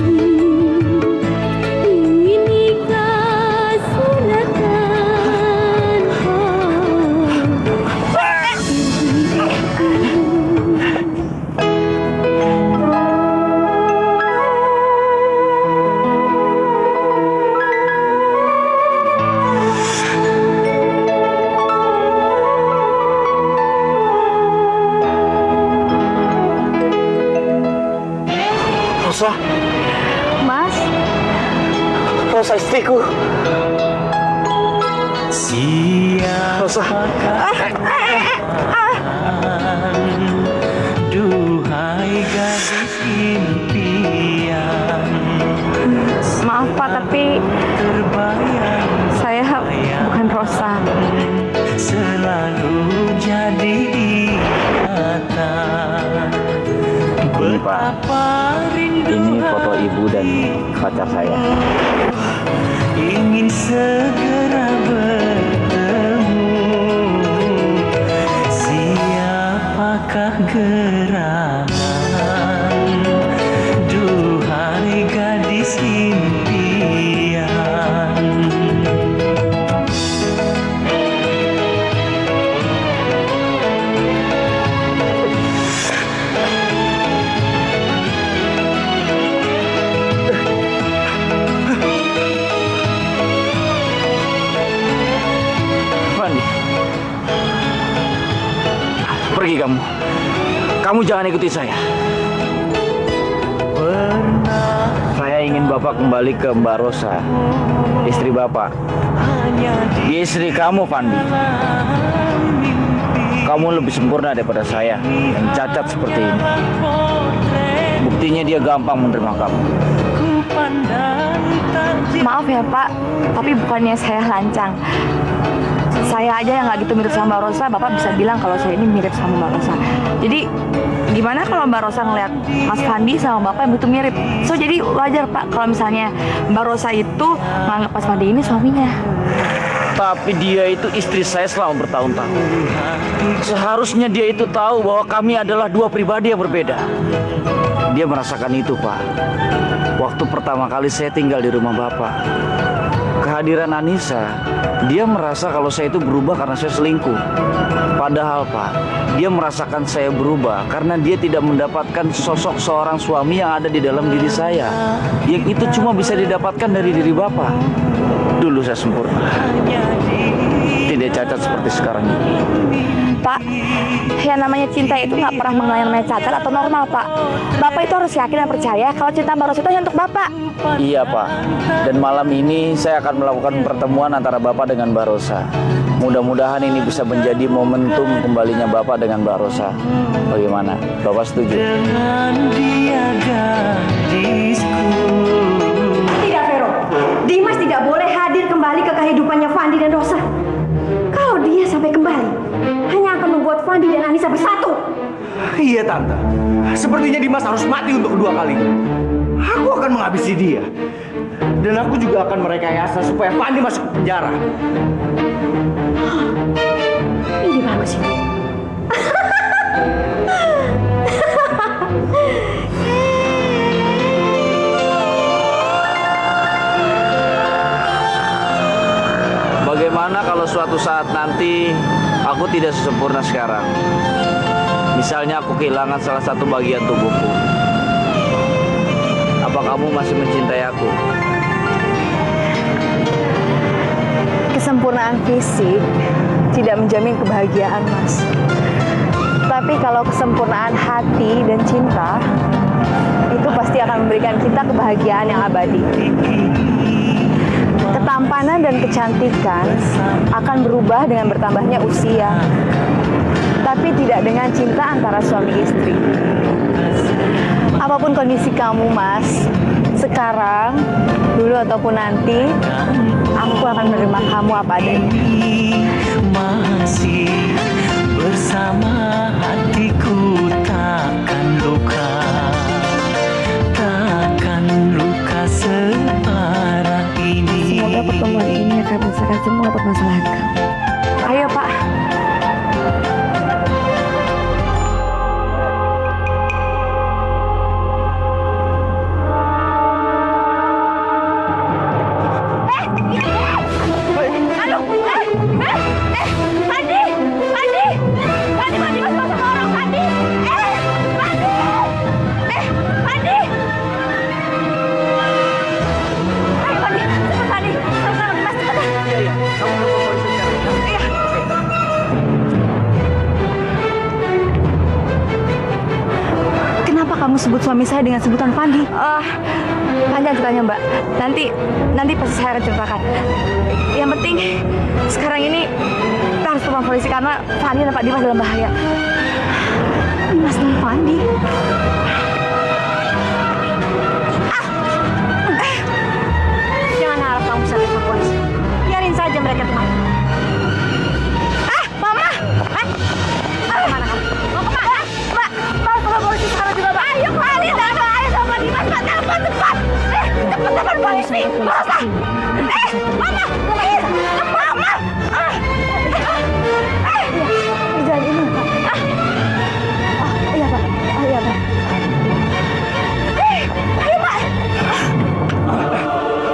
inikah suratan,
Rosa,
Mas,
Rosa istriku. Rosa.
duhai gadis impian,
maaf Pak, tapi
terbayang
saya bukan Rosa.
selalu jadi ingatan.
Ini Pak, ini foto ibu dan pacar saya.
Ingin segera bertemu, siapakah gerangan, duhai gadis impian.
Fandi, pergi kamu. Kamu jangan ikuti saya. Bapak kembali ke Mbak Rosa, istri Bapak. Dia istri kamu, Fandi. Kamu lebih sempurna daripada saya yang cacat seperti ini. Buktinya dia gampang menerima kamu.
Maaf ya Pak, tapi bukannya saya lancang. Saya aja yang nggak gitu mirip sama Mbak Rosa, Bapak bisa bilang kalau saya ini mirip sama Mbak Rosa. Jadi gimana kalau Mbak Rosa ngeliat Mas Fandi sama Bapak yang begitu mirip? So jadi wajar Pak kalau misalnya Mbak Rosa itu nganggap Mas Fandi ini suaminya.
Tapi dia itu istri saya selama bertahun-tahun. Seharusnya dia itu tahu bahwa kami adalah dua pribadi yang berbeda. Dia merasakan itu, Pak. Waktu pertama kali saya tinggal di rumah Bapak, kehadiran Anissa, dia merasa kalau saya itu berubah karena saya selingkuh. Padahal, Pak, dia merasakan saya berubah karena dia tidak mendapatkan sosok seorang suami yang ada di dalam diri saya. Yang itu cuma bisa didapatkan dari diri Bapak. Dulu saya sempurna, tidak cacat seperti sekarang ini.
Pak, yang namanya cinta itu nggak pernah mengenai namanya cacat atau normal, Pak. Bapak itu harus yakin dan percaya kalau cinta Mbak Rosa itu hanya untuk Bapak.
Iya, Pak. Dan malam ini saya akan melakukan pertemuan antara Bapak dengan Mbak Rosa. Mudah-mudahan ini bisa menjadi momentum kembalinya Bapak dengan Mbak Rosa. Bagaimana? Bapak setuju?
Tidak, Vero. Dimas tidak boleh hadir kembali ke kehidupannya Fandi dan Rosa. Kalau dia sampai kembali, hanya akan membuat Fandi dan Anissa bersatu.
Iya, Tante. Sepertinya Dimas harus mati untuk kedua kalinya. Aku akan menghabisi dia. Dan aku juga akan merekayasa supaya Fandi masuk ke penjara.
Ini bagus ini.
Bagaimana kalau suatu saat nanti aku tidak sesempurna sekarang? Misalnya aku kehilangan salah satu bagian tubuhku. Apa kamu masih mencintai aku?
Kesempurnaan fisik tidak menjamin kebahagiaan, Mas. Tapi kalau kesempurnaan hati dan cinta, itu pasti akan memberikan kita kebahagiaan yang abadi. Ketampanan dan kecantikan akan berubah dengan bertambahnya usia, tapi tidak dengan cinta antara suami istri. Apapun kondisi kamu, Mas, sekarang, dulu ataupun nanti, aku akan menerima kamu apa adanya.
Masih bersama hatiku takkan luka, takkan luka separah ini.
Semoga pertemuan ini akan menyelesaikan semua permasalahan kamu. Ayo Pak.
Kamu sebut suami saya dengan sebutan Fandi?
Panjang ceritanya Mbak. Nanti pasti saya akan ceritakan. Yang penting sekarang ini kita harus telepon polisi karena Fandi dan Pak Dimas dalam bahaya.
Dimas dan Fandi?
Jangan harap kamu bisa telepon polisi. Biarin saja mereka teman.
Mama!
Kemana kamu? Mau kemana?
Mbak, telepon polisi sekarang juga Mbak.
Ayo kembali, jangan ayo sama Dimas, Mbak. Telepon cepat. Cepat telepon polisi. Rosa. Mama, please. Mama.
Jangan ini, Pak. Iya, Pak. Iya, Pak.
Ayo, Pak.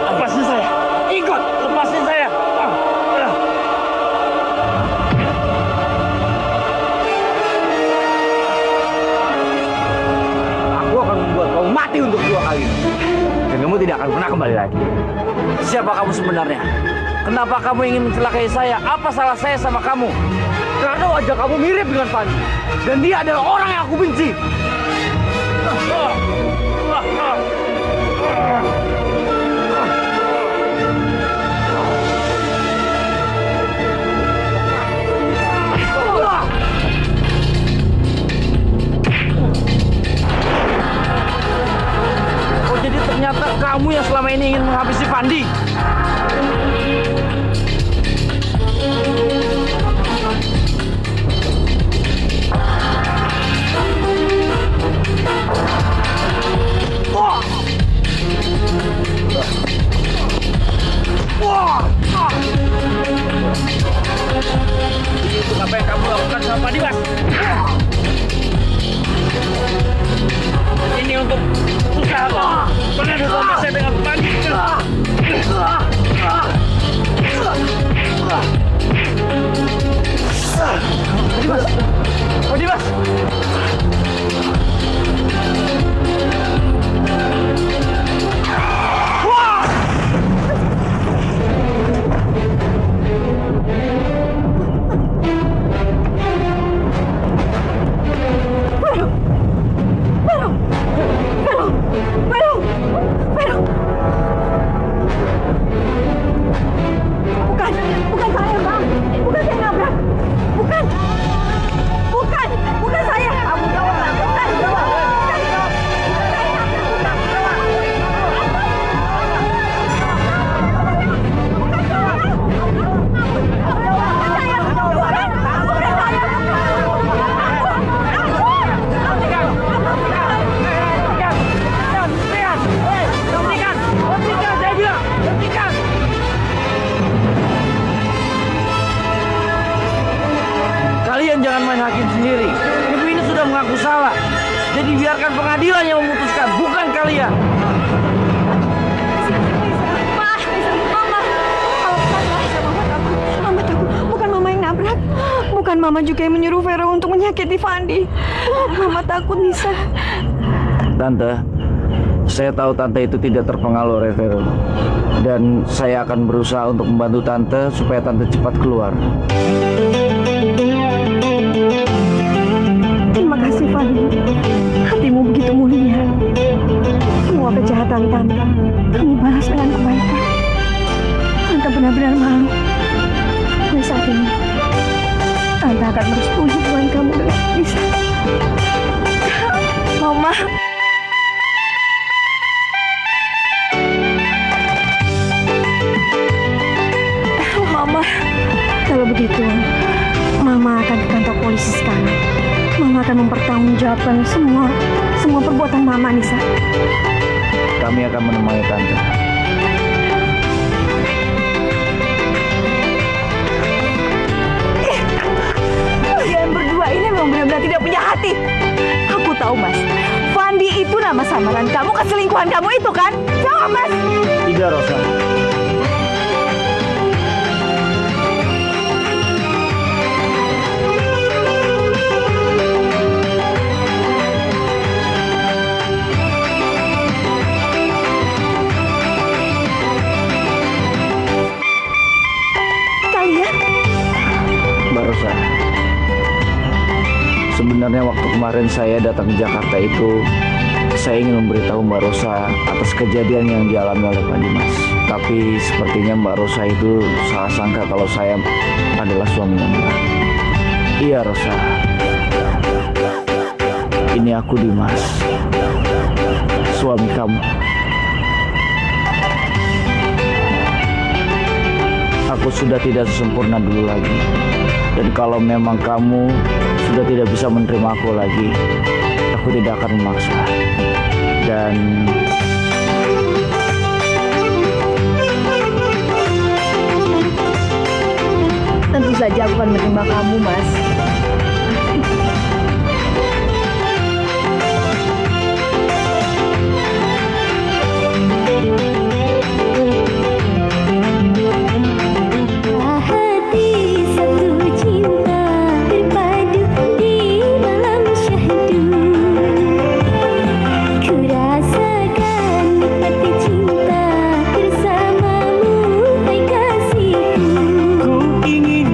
Lepasin saya. Ikut, lepasin saya.
Aku akan membuat kamu mati untuk dua kali. Dan kamu tidak akan pernah kembali lagi.
Siapa kamu sebenarnya? Kenapa kamu ingin mencelakai saya? Apa salah saya sama kamu?
Karena wajah kamu mirip dengan Fandi. Dan dia adalah orang yang aku benci.
kamu yang selama ini ingin menghabisi Fandi. Itu apa yang kamu lakukan sama Pak Dimas? Ini untuk usaha mengaduk domba saya dengan Fandi. Pak Dimas!
Bukan saya, Bang. Bukan saya nabrak. Bukan saya. Kamu jawab, Bang. Bukan.
Kalian jangan main hakim sendiri. Ibu ini sudah mengaku salah. Jadi biarkan pengadilan yang memutuskan, bukan kalian.
Mama takut. Bukan Mama yang nabrak. Bukan Mama juga yang menyuruh Vero untuk menyakiti Fandi. Mama takut, Nisa.
Tante, saya tahu Tante itu tidak terpengaruh oleh Vero. Dan saya akan berusaha untuk membantu Tante supaya Tante cepat keluar.
Terima kasih, Fandi. Hatimu begitu mulia. Semua kejahatan Tante, kamu balas dengan kebaikan. Tante benar-benar malu. Dan saat ini, Tante akan merestui hubungan kamu dengan Nisa.
Mama.
Mama, kalau begitu, Mama akan ke kantor polisi sekarang. Mama akan mempertanggungjawabkan semua perbuatan Mama, Nisa.
Kami akan menemani Tante.
Kalian berdua ini memang benar-benar tidak punya hati. Aku tahu, Mas. Fandi itu nama samaran kamu, keselingkuhan kamu itu kan? Jawab, Mas.
Tidak, Rosa. Mbak Rosa, sebenarnya waktu kemarin saya datang ke Jakarta itu, saya ingin memberitahu Mbak Rosa atas kejadian yang dialami oleh Pak Dimas. Tapi sepertinya Mbak Rosa itu salah sangka kalau saya adalah suaminya Mbak. Iya Rosa, ini aku Dimas, suami kamu. Aku sudah tidak sesempurna dulu lagi. Dan kalau memang kamu sudah tidak bisa menerima aku lagi, aku tidak akan memaksa. Dan
tentu saja aku akan menerima kamu, Mas.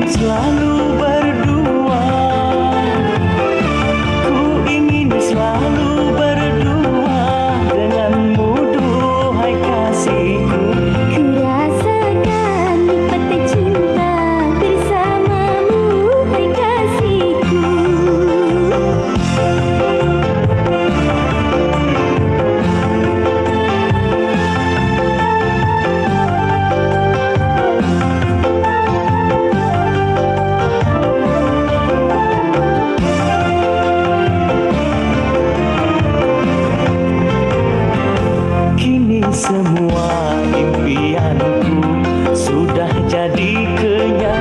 Selalu berdua semua impianku sudah jadi kenyataan.